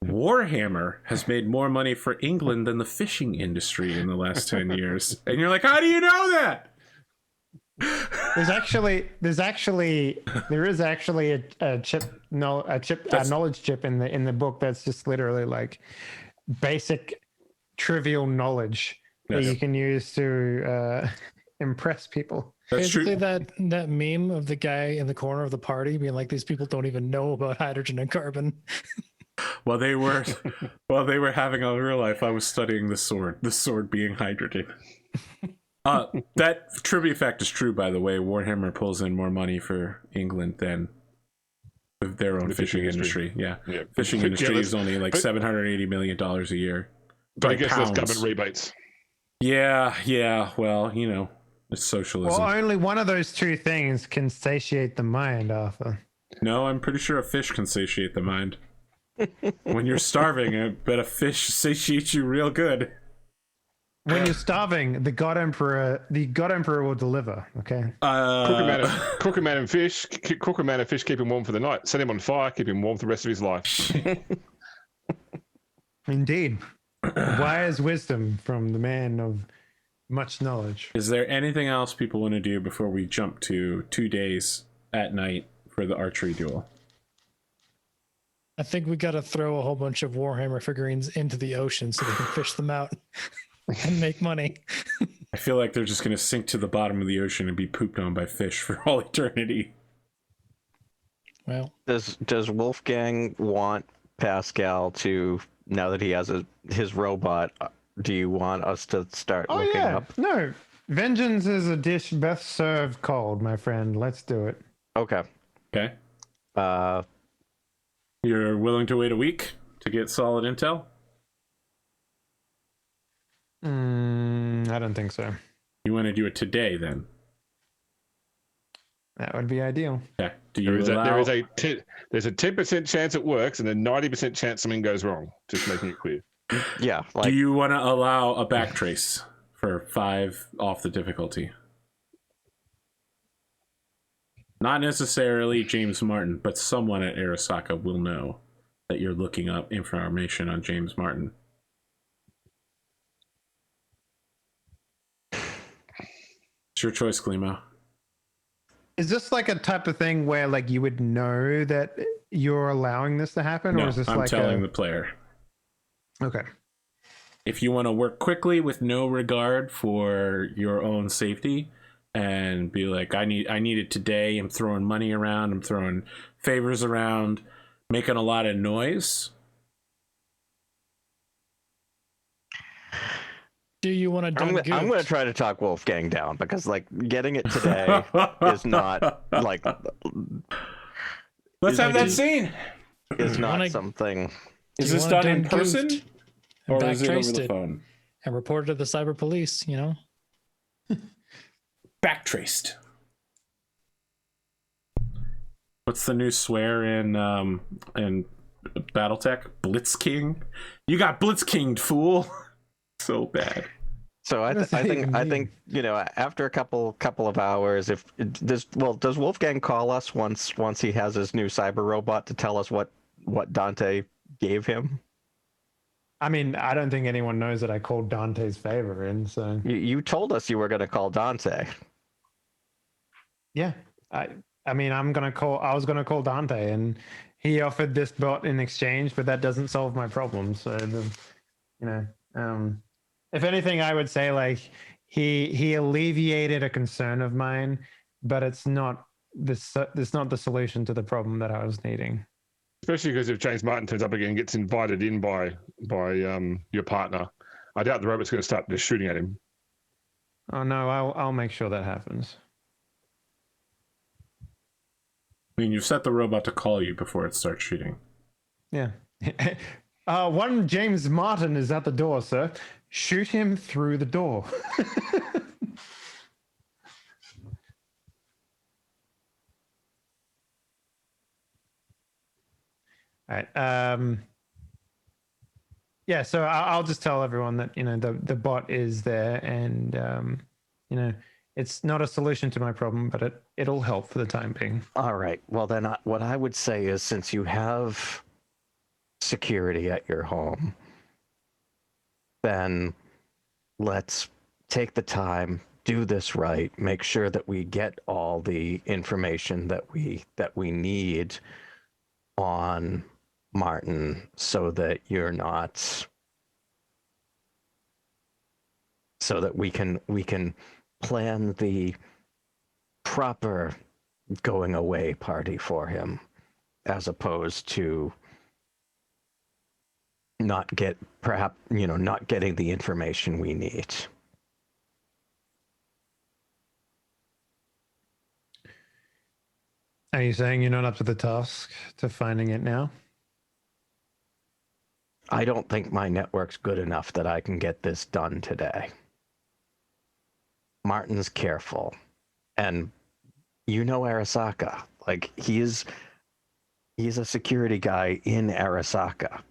Warhammer has made more money for England than the fishing industry in the last 10 years. And you're like, how do you know that? There is actually a chip, a knowledge chip in the book that's just literally like basic trivial knowledge that you can use to impress people. That's basically true. That meme of the guy in the corner of the party being like, these people don't even know about hydrogen and carbon. While they were having a real life, I was studying the sword being hydrogen. That trivia fact is true, by the way. Warhammer pulls in more money for England than their own fishing industry. Yeah. Fishing industry is only like $780 million a year. But I guess that's government rebates. Yeah. Well, it's socialism. Well, only one of those two things can satiate the mind, Arthur. No, I'm pretty sure a fish can satiate the mind. When you're starving, I bet a fish satiates you real good. When you're starving, the God Emperor will deliver. Okay. Cook a man and fish. Cook a man and fish. Keep him warm for the night. Set him on fire. Keep him warm for the rest of his life. Indeed, wise wisdom from the man of much knowledge. Is there anything else people want to do before we jump to 2 days at night for the archery duel? I think we got to throw a whole bunch of Warhammer figurines into the ocean so they can fish them out and make money. I feel like they're just going to sink to the bottom of the ocean and be pooped on by fish for all eternity. Well, Does Wolfgang want Pascal to, now that he has his robot, do you want us to start Oh looking yeah, up? no. Vengeance is a dish best served cold, my friend. Let's do it. Okay. Okay. Uh, You're willing to wait a week to get solid intel? I don't think so. You want to do it today, then? That would be ideal. Okay. Do you allow... there's a 10% chance it works and a 90% chance something goes wrong. Just making it clear. yeah. Like, Do you want to allow a backtrace for 5 off the difficulty? Not necessarily James Martin, but someone at Arasaka will know that you're looking up information on James Martin. It's your choice, Glimo. Is this like a type of thing where like you would know that you're allowing this to happen, No, or is this I'm like telling the player. Okay. If you want to work quickly with no regard for your own safety and be like, I need it today, I'm throwing money around, I'm throwing favors around, making a lot of noise. do you want to? I'm going to try to talk Wolfgang down because like getting it today is not like. Let's have that scene. Is not something. Is this done in person or is it over the phone? And report to the cyber police, you know? Backtraced. What's the new swear in BattleTech? Blitzking? You got Blitzkinged, fool. So bad. So I think you know, after a couple of hours, does Wolfgang call us once he has his new cyber robot to tell us what Dante gave him? I mean, I don't think anyone knows that I called Dante's favor in, so You told us you were going to call Dante. yeah. I mean, I was gonna call Dante, and he offered this bot in exchange, but that doesn't solve my problem. So, if anything, I would say like he alleviated a concern of mine, but it's not the solution to the problem that I was needing. Especially because if James Martin turns up again and gets invited in by your partner, I doubt the robot's going to start just shooting at him. Oh no, I'll make sure that happens. I mean, you've set the robot to call you before it starts shooting. Yeah. One James Martin is at the door, sir. Shoot him through the door. All right. Yeah. So I'll just tell everyone that the bot is there, and it's not a solution to my problem, but it'll help for the time being. All right. Well, then what I would say is, since you have security at your home, then let's take the time, do this right, make sure that we get all the information that we need on Martin, so that we can plan the proper going away party for him, as opposed to not getting the information we need. Are you saying you're not up to the task to finding it now? I don't think my network's good enough that I can get this done today. Martin's careful, and Arasaka, like he's a security guy in Arasaka.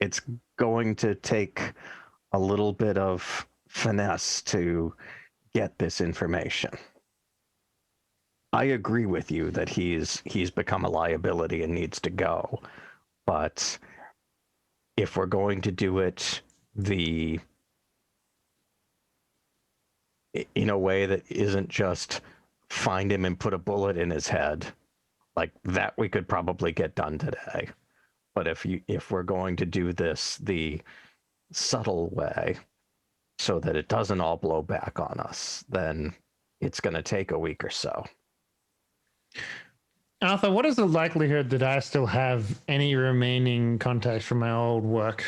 It's going to take a little bit of finesse to get this information. I agree with you that he's become a liability and needs to go, but if we're going to do it in a way that isn't just find him and put a bullet in his head, like that we could probably get done today. But if we're going to do this the subtle way, so that it doesn't all blow back on us, then it's going to take a week or so. Arthur, what is the likelihood that I still have any remaining contacts from my old work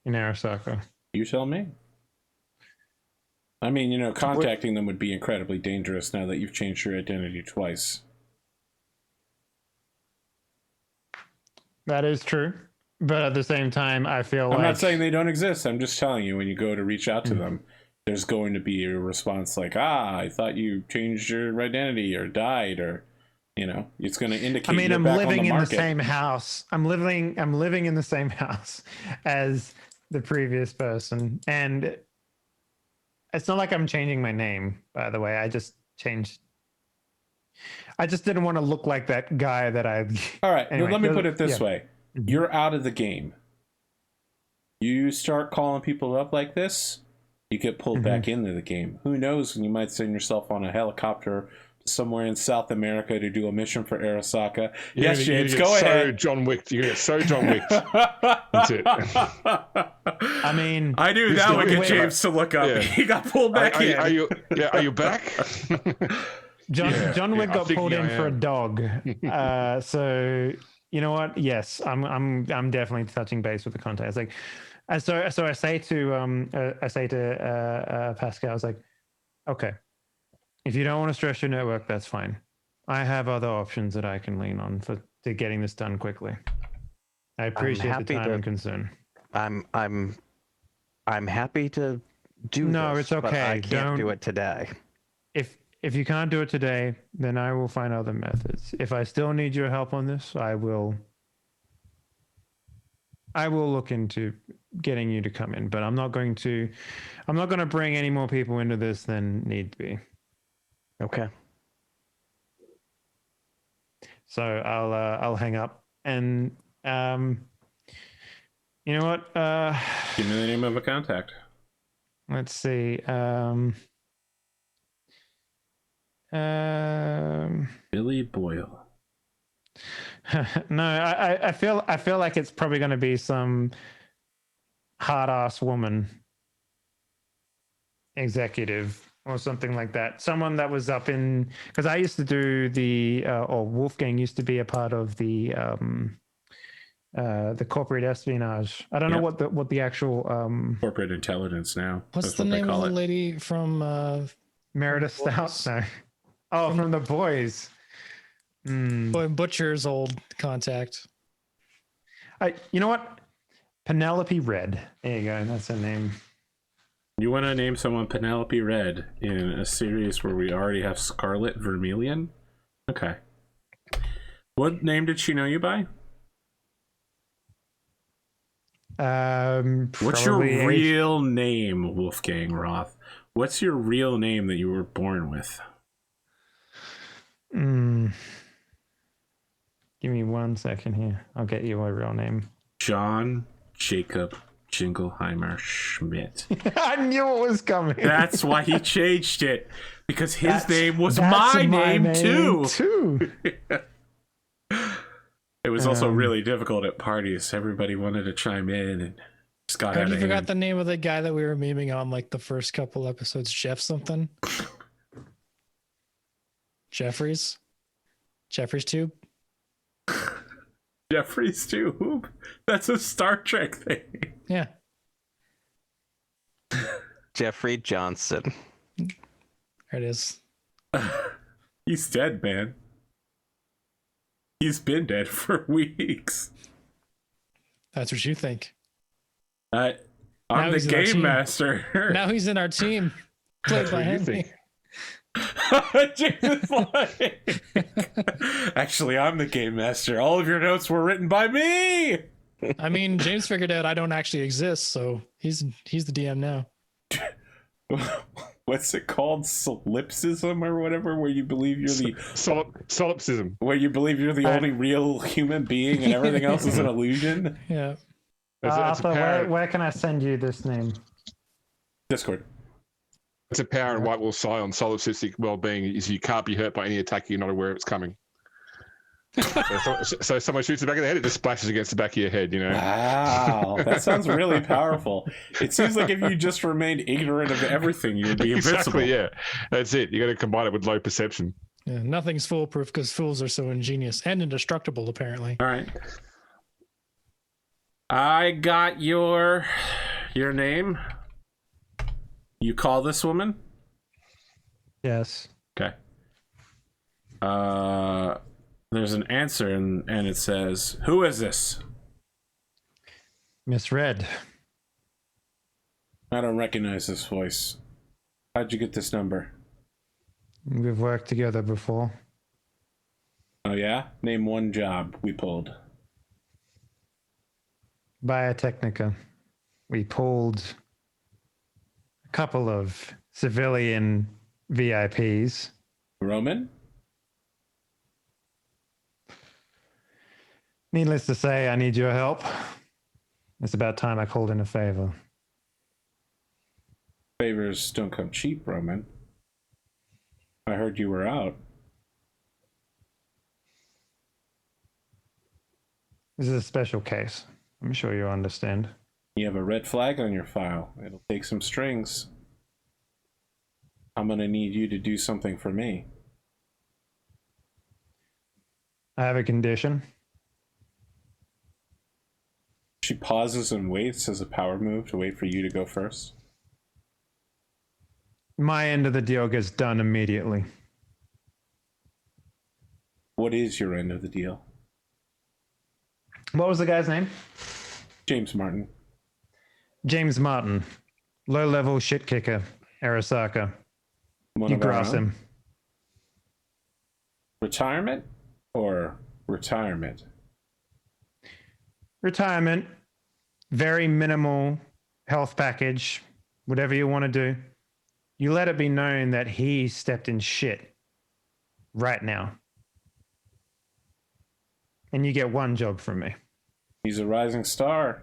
in Arasaka? You tell me. I mean, you know, contacting them would be incredibly dangerous now that you've changed your identity twice. That is true. But at the same time, I feel I'm not saying they don't exist. I'm just telling you, when you go to reach out to them, there's going to be a response like, I thought you changed your identity or died, or, you know, it's going to indicate. I mean, you're I'm back living on the in the market. same house. I'm living in the same house as the previous person. And it's not like I'm changing my name, by the way. I just didn't want to look like that guy that I. All right, Anyway, let me put it this way. Mhm. You're out of the game. You start calling people up like this, you get pulled back into the game. Who knows when you might send yourself on a helicopter to somewhere in South America to do a mission for Arasaka. Yes, James, go ahead. John Wick. You get so John Wick. That's it. I mean, I knew that would get James to look up. Yeah. He got pulled back in. Are you back? John Wick I got think pulled in I for a am. dog. So you know what? Yes, I'm definitely touching base with the contact. It's like, so I say to Pascal, I was like, okay, if you don't want to stress your network, that's fine. I have other options that I can lean on to getting this done quickly. I appreciate the happy time to- and concern. I'm happy to do No, this, it's but I okay. can't do Don't- it today. If you can't do it today, then I will find other methods. If I still need your help on this, I will look into getting you to come in, but I'm not going to bring any more people into this than need be. Okay. So I'll hang up, and you know what? Give me the name of a contact. Let's see. Billy Boyle. No, I feel like it's probably going to be some hard ass woman executive or something like that. Someone that was up in, because I used to do or Wolfgang used to be a part of the corporate espionage. I don't know what the actual Corporate intelligence now. What's That's the what they name call of the it. lady from Meredith Stout. Boys. No. Oh, from the boys. Boy Butcher's old contact? You know what? Penelope Red. There you go. That's her name. You want to name someone Penelope Red in a series where we already have Scarlet Vermilion? Okay. What name did she know you by? What's your Probably real name, Wolfgang Roth? What's your real name that you were born with? Give me 1 second here. I'll get you my real name. John Jacob Jingleheimer Schmidt. I knew it was coming. That's why he changed it. Because his name was That's my name too. It was also really difficult at parties. Everybody wanted to chime in, and Scott had You a forgot hand. the name of the guy that we were memeing on like the first couple episodes. Jeff something. Jeffries Tube. Jeffrey's Tube. That's a Star Trek thing. Yeah. Jeffrey Johnson. There it is. He's dead, man. He's been dead for weeks. That's what you think. I'm Now the he's in our game team. master. Now he's in our team. Played by What do you Henley. think? Jesus, like, actually, I'm the game master. All of your notes were written by me. I mean, James figured out I don't actually exist, so he's the DM now. What's it called? Solipsism or whatever, where you believe you're the Solipsism. only real human being and everything else is an illusion. Yeah. It's Arthur, apparent. where can I send you this name? Discord. It's a power and white will sign on solipsistic well-being is you can't be hurt by any attack you're not aware it's coming. So someone shoots the back of the head, it just splashes against the back of your head, you know. Wow, that sounds really powerful. It seems like if you just remained ignorant of everything, you would be invincible. Exactly, yeah. That's it. You got to combine it with low perception. Yeah, nothing's foolproof because fools are so ingenious and indestructible, apparently. All right. I got your name. You call this woman? Yes. Okay. There's an answer and it says, "Who is this?" Miss Red. I don't recognize this voice. How'd you get this number? We've worked together before. Oh yeah? Name one job we pulled. Biotechnica. We pulled a couple of civilian VIPs. Roman? Needless to say, I need your help. It's about time I called in a favor. Favors don't come cheap, Roman. I heard you were out. This is a special case. I'm sure you understand. You have a red flag on your file. It'll take some strings. I'm gonna need you to do something for me. I have a condition. She pauses and waits as a power move to wait for you to go first. My end of the deal gets done immediately. What is your end of the deal? What was the guy's name? James Martin. James Martin. Low-level shit kicker. Arasaka. One You of our grass own? him. Retirement or retirement? Retirement. Very minimal health package. Whatever you want to do. You let it be known that he stepped in shit. Right now. And you get one job from me. He's a rising star.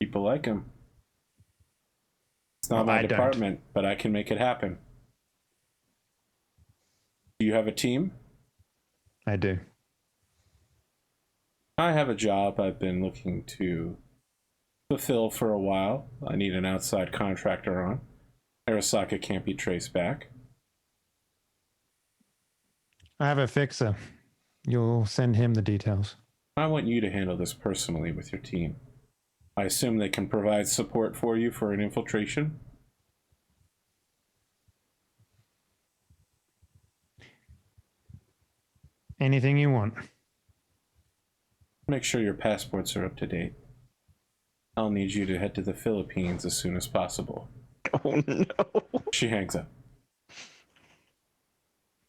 People like him. It's not Well, my I don't. department, but I can make it happen. Do you have a team? I do. I have a job I've been looking to fulfill for a while. I need an outside contractor on. Arasaka can't be traced back. I have a fixer. You'll send him the details. I want you to handle this personally with your team. I assume they can provide support for you for an infiltration? Anything you want. Make sure your passports are up to date. I'll need you to head to the Philippines as soon as possible. Oh no. She hangs up.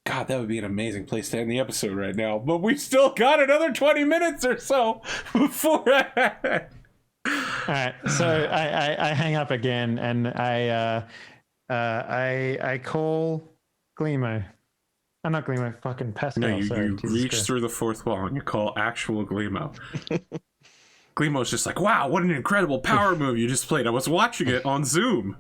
God, that would be an amazing place to end the episode right now. But we've still got another 20 minutes or so before I... All right, so I hang up again, and I call Glimo. I'm not Glimo, fucking Pascal. No, you Jesus reach Christ. through the fourth wall and you call actual Glimo. Glimo's just like, wow, what an incredible power move you just played. I was watching it on Zoom.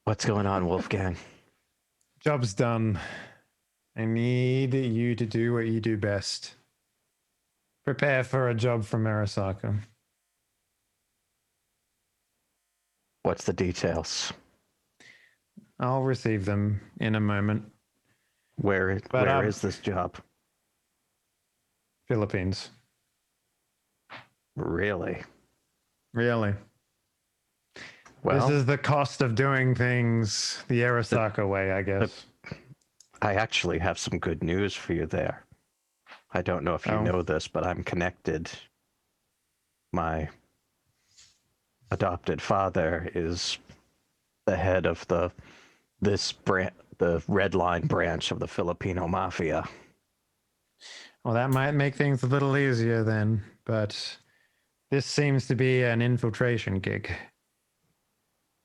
What's going on, Wolfgang? Job's done. I need you to do what you do best. Prepare for a job from Arasaka. What's the details? I'll receive them in a moment. Where is this job? Philippines. Really? Really? Well, This is the cost of doing things the Arasaka way, I guess. I actually have some good news for you there. I don't know if you know this, but I'm connected. My adopted father is the head of the Redline branch of the Filipino mafia. Well, that might make things a little easier then, but this seems to be an infiltration gig.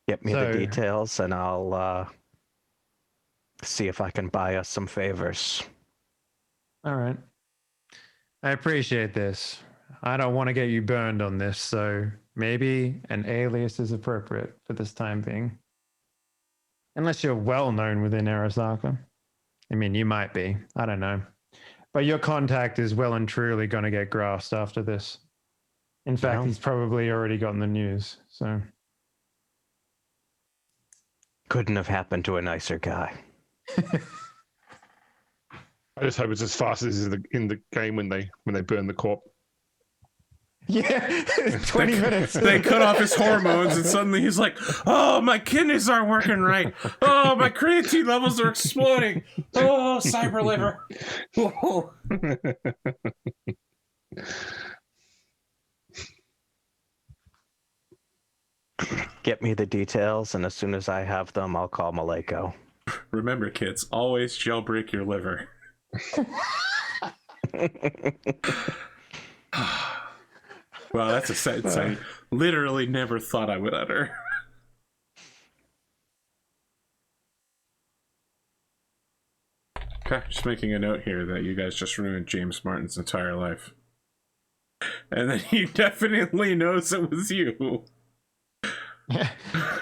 Get me the details and I'll see if I can buy us some favors. All right. I appreciate this. I don't want to get you burned on this, so maybe an alias is appropriate for this time being. Unless you're well known within Arasaka. I mean, you might be. I don't know. But your contact is well and truly going to get grassed after this. In fact, Well, he's probably already gotten the news, so... Couldn't have happened to a nicer guy. I just hope it's as fast as it is in the game when they burn the corp. Yeah, 20 minutes. They cut off his hormones, and suddenly he's like, "Oh, my kidneys aren't working right. Oh, my creatine levels are exploding. Oh, cyber liver." Oh. Get me the details, and as soon as I have them, I'll call Maleko. Remember, kids, always jailbreak your liver. Wow, that's a sentence I literally never thought I would utter. Okay, just making a note here that you guys just ruined James Martin's entire life. And then he definitely knows it was you.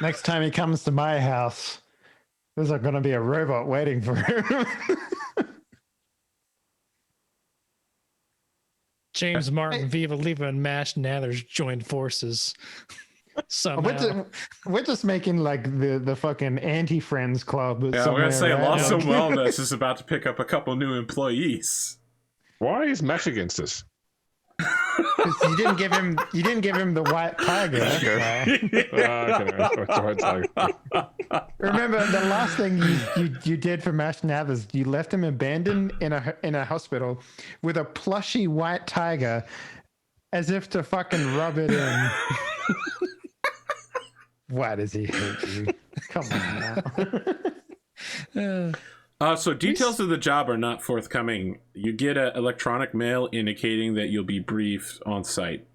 Next time he comes to my house, there's going to be a robot waiting for him. James Martin, Viva Liva, and Mash Nathers joined forces. Somehow. We're just making like the fucking anti-friends club. Yeah, we're gonna say Lost and Wellness is about to pick up a couple new employees. Why is Mash against us? You didn't give him the white tiger. Remember the last thing you did for Mash Nathers, you left him abandoned in a hospital with a plushy white tiger, as if to fucking rub it in. Why does he hate you? Come on now. So details of the job are not forthcoming. You get an electronic mail indicating that you'll be briefed on site.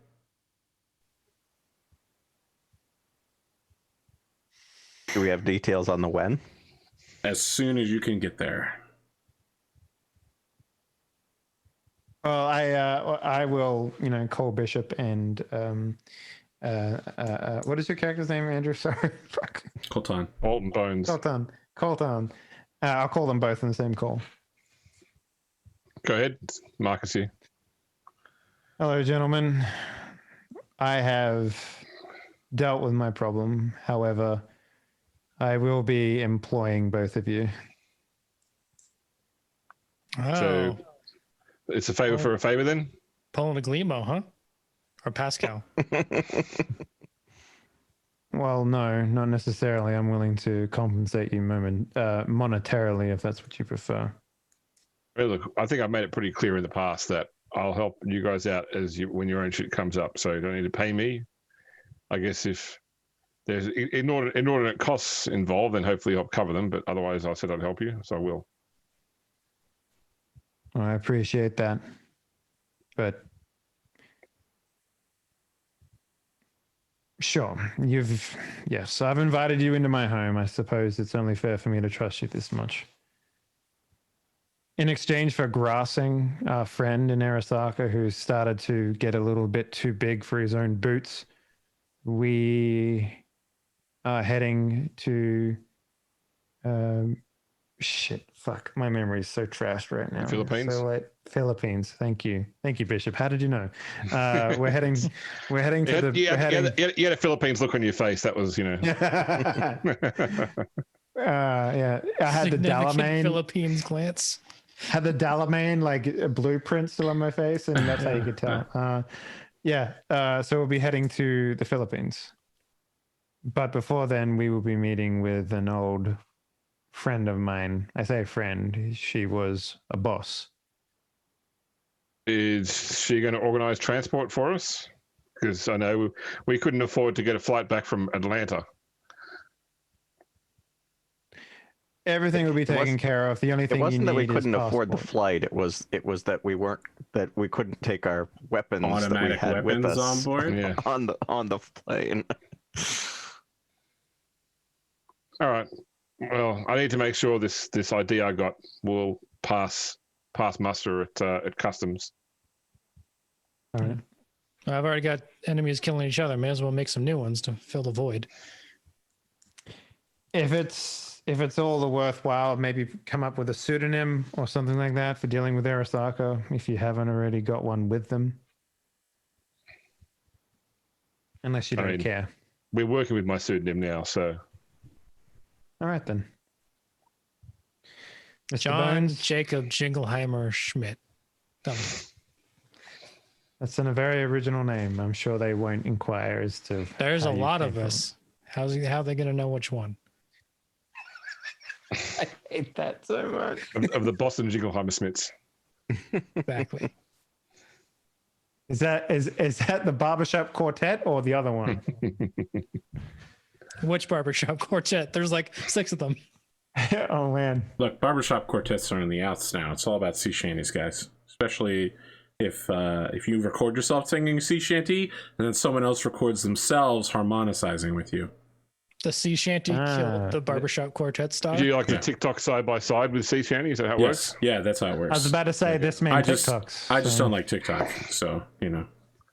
Do we have details on the when? As soon as you can get there. Well, I will, call Bishop and what is your character's name, Andrew? Sorry, fuck. Coltan. Alton Bones. Coltan. I'll call them both in the same call. Go ahead, Marcus here. Hello, gentlemen. I have dealt with my problem. However, I will be employing both of you. Oh, So it's a favor for a favor then? pulling a Glimo, huh? Or Pascal? Well, no, not necessarily. I'm willing to compensate you monetarily if that's what you prefer. Well, look, I think I've made it pretty clear in the past that I'll help you guys out when your own shit comes up. So you don't need to pay me. I guess if there's inordinate costs involved, then hopefully I'll cover them. But otherwise, I said I'd help you, so I will. Well, I appreciate that. But sure, yes, I've invited you into my home. I suppose it's only fair for me to trust you this much. In exchange for grassing our friend in Arasaka, who started to get a little bit too big for his own boots, we are heading to my memory is so trashed right now. Philippines? So late. Philippines. Thank you, Bishop. How did you know? We're heading to You had a Philippines look on your face. That was, yeah, I had the Dalamain Philippines glance. Had the Dalamain like blueprint still on my face, and that's how you could tell. So we'll be heading to the Philippines, but before then, we will be meeting with an old friend of mine. I say friend; she was a boss. Is she going to organize transport for us? Because I know we couldn't afford to get a flight back from Atlanta. Everything will be taken care of. The only thing It wasn't you that we need couldn't is afford the passport. flight. It was that we couldn't take our weapons Automatic that we had with weapons us on board? Yeah. on the plane. All right. Well, I need to make sure this ID I got will pass muster at customs. All right. I've already got enemies killing each other. May as well make some new ones to fill the void. If it's all the worthwhile, maybe come up with a pseudonym or something like that for dealing with Arasaka, if you haven't already got one with them. Unless you don't care. We're working with my pseudonym now, so. All right then. Mr. John Bonez, Jacob Jingleheimer Schmidt. Done. that's a very original name. I'm sure they won't inquire as to. There's how a you lot came of from us. How are they going to know which one? it. I hate that so much. Of the Boston Jingleheimer Smiths. Exactly. Is that the barbershop quartet or the other one? Which barbershop quartet? There's like 6 of them. Oh man. Look, barbershop quartets are in the outs now. It's all about sea shanties, guys. Especially if you record yourself singing a sea shanty, and then someone else records themselves harmonicizing with you. The sea shanty killed the barbershop quartet style. Do you like the TikTok side by side with sea shanty? Is that how it works? Yeah, that's how it works. I was about to say this man I just TikToks. don't like TikTok, so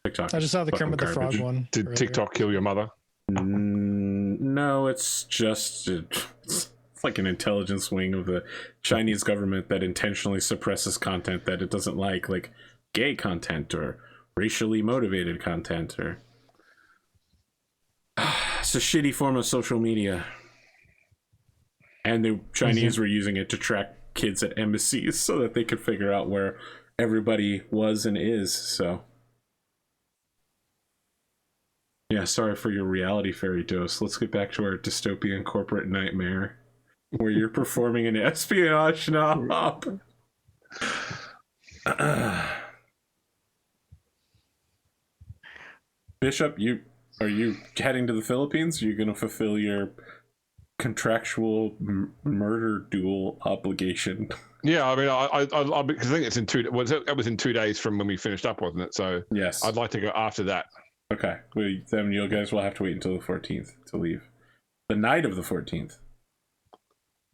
TikTok. I just saw the fucking Kermit the garbage. Frog one. Did earlier. TikTok kill your mother? No, it's just it's like an intelligence wing of the Chinese government that intentionally suppresses content that it doesn't like gay content or racially motivated content, or it's a shitty form of social media. And the Chinese were using it to track kids at embassies so that they could figure out where everybody was and is. So yeah, sorry for your reality fairy dose. Let's get back to our dystopian corporate nightmare where you're performing an espionage job. Bishop, are you heading to the Philippines? Are you going to fulfill your contractual murder duel obligation? Yeah, I mean, I because I think it's in 2. It was in 2 days from when we finished up, wasn't it? So Yes. I'd like to go after that. Okay. Then you guys will have to wait until the 14th to leave. The night of the 14th.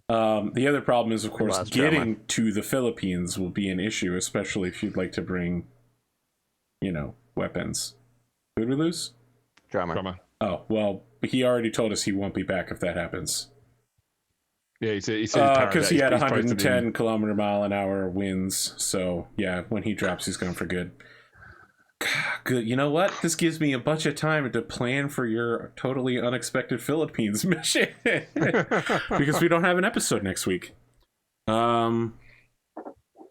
The other problem is, of course, getting to the Philippines will be an issue, especially if you'd like to bring, weapons. Who did we lose? Drummer. Oh, well, he already told us he won't be back if that happens. Yeah, he said because he had 110 kilometer mile an hour winds. So yeah, when he drops, he's gone for good. Good. You know what? This gives me a bunch of time to plan for your totally unexpected Philippines mission because we don't have an episode next week. Oh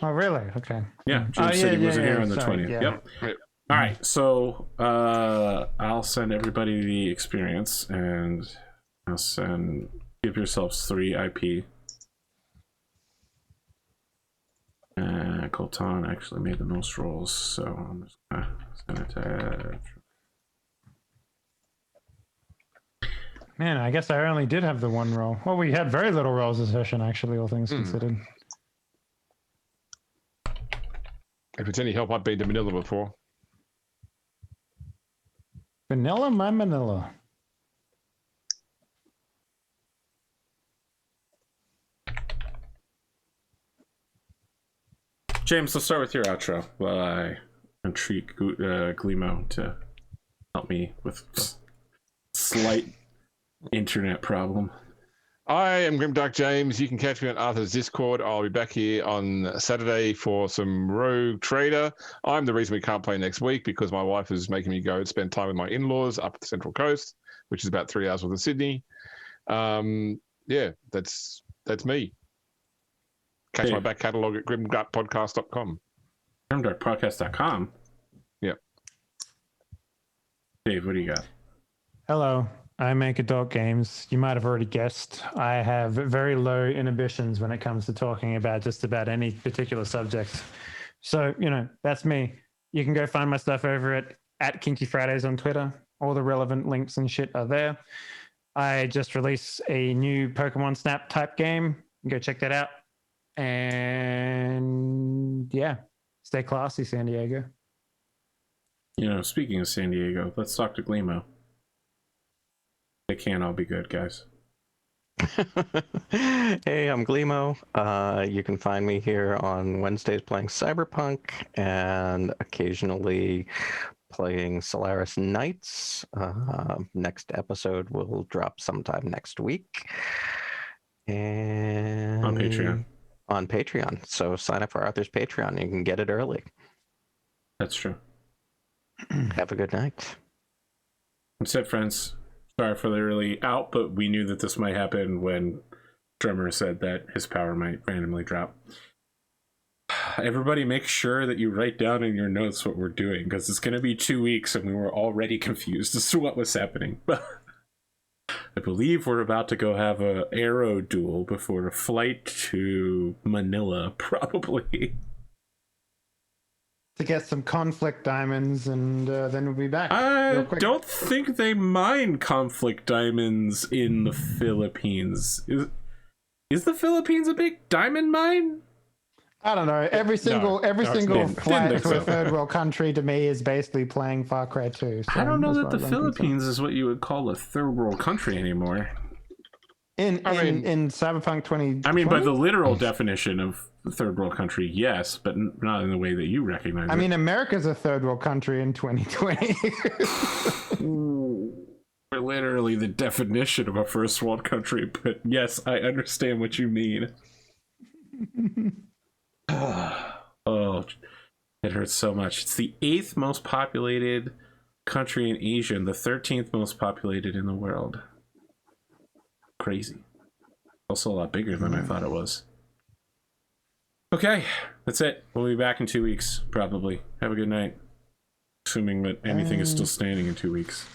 really? Okay. Yeah, Jim said he wasn't here on the 20th. Yeah. Yep. All right, so I'll send everybody the experience, and I'll give yourselves 3 IP. Coltan actually made the most rolls, so I'm just gonna send it to. Man, I guess I only did have the 1 roll. Well, we had very little rolls this session, actually, all things considered. If it's any help, I've been to Manila before. Vanilla, my Manila. James, let's start with your outro while I entreat Glimo to help me with slight internet problem. I am Grimdarkjames. You can catch me on Arthur's Discord. I'll be back here on Saturday for some Rogue Trader. I'm the reason we can't play next week because my wife is making me go and spend time with my in-laws up the Central Coast, which is about 3 hours north of Sydney. Yeah, that's me. Catch my back catalogue at grimdarkpodcast.com. Grimdarkpodcast.com? Yep. Dave, what do you got? Hello, I'm Megacorp. You might have already guessed. I have very low inhibitions when it comes to talking about just about any particular subject. So, that's me. You can go find my stuff over at Kinky Fridays on Twitter. All the relevant links and shit are there. I just released a new Pokemon Snap type game. Go check that out. And yeah, stay classy, San Diego. Speaking of San Diego, let's talk to Glimo. They can't all be good, guys. Hey, I'm Glimo. You can find me here on Wednesdays playing Cyberpunk and occasionally playing Solaris Knights. Next episode will drop sometime next week. And on Patreon. So sign up for Arthur's Patreon. You can get it early. That's true. Have a good night. That's it, friends. Sorry for the early out, but we knew that this might happen when Drummer said that his power might randomly drop. Everybody make sure that you write down in your notes what we're doing, because it's going to be 2 weeks and we were already confused as to what was happening. I believe we're about to go have a arrow duel before a flight to Manila, probably. To get some conflict diamonds, and then we'll be back. I don't think they mine conflict diamonds in the Philippines. Is the Philippines a big diamond mine? I don't know. Every single flight to a third world country to me is basically playing Far Cry 2. So I don't know that the Philippines is what you would call a third world country anymore. In Cyberpunk 2020? I mean, by the literal definition of the third world country, yes, but not in the way that you recognize it. I mean, America's a third world country in 2020. We're literally the definition of a first world country, but yes, I understand what you mean. Oh, it hurts so much. It's the 8th most populated country in Asia and the 13th most populated in the world. Crazy. Also a lot bigger than I thought it was. Okay, that's it. We'll be back in 2 weeks, probably. Have a good night. Assuming that anything is still standing in 2 weeks.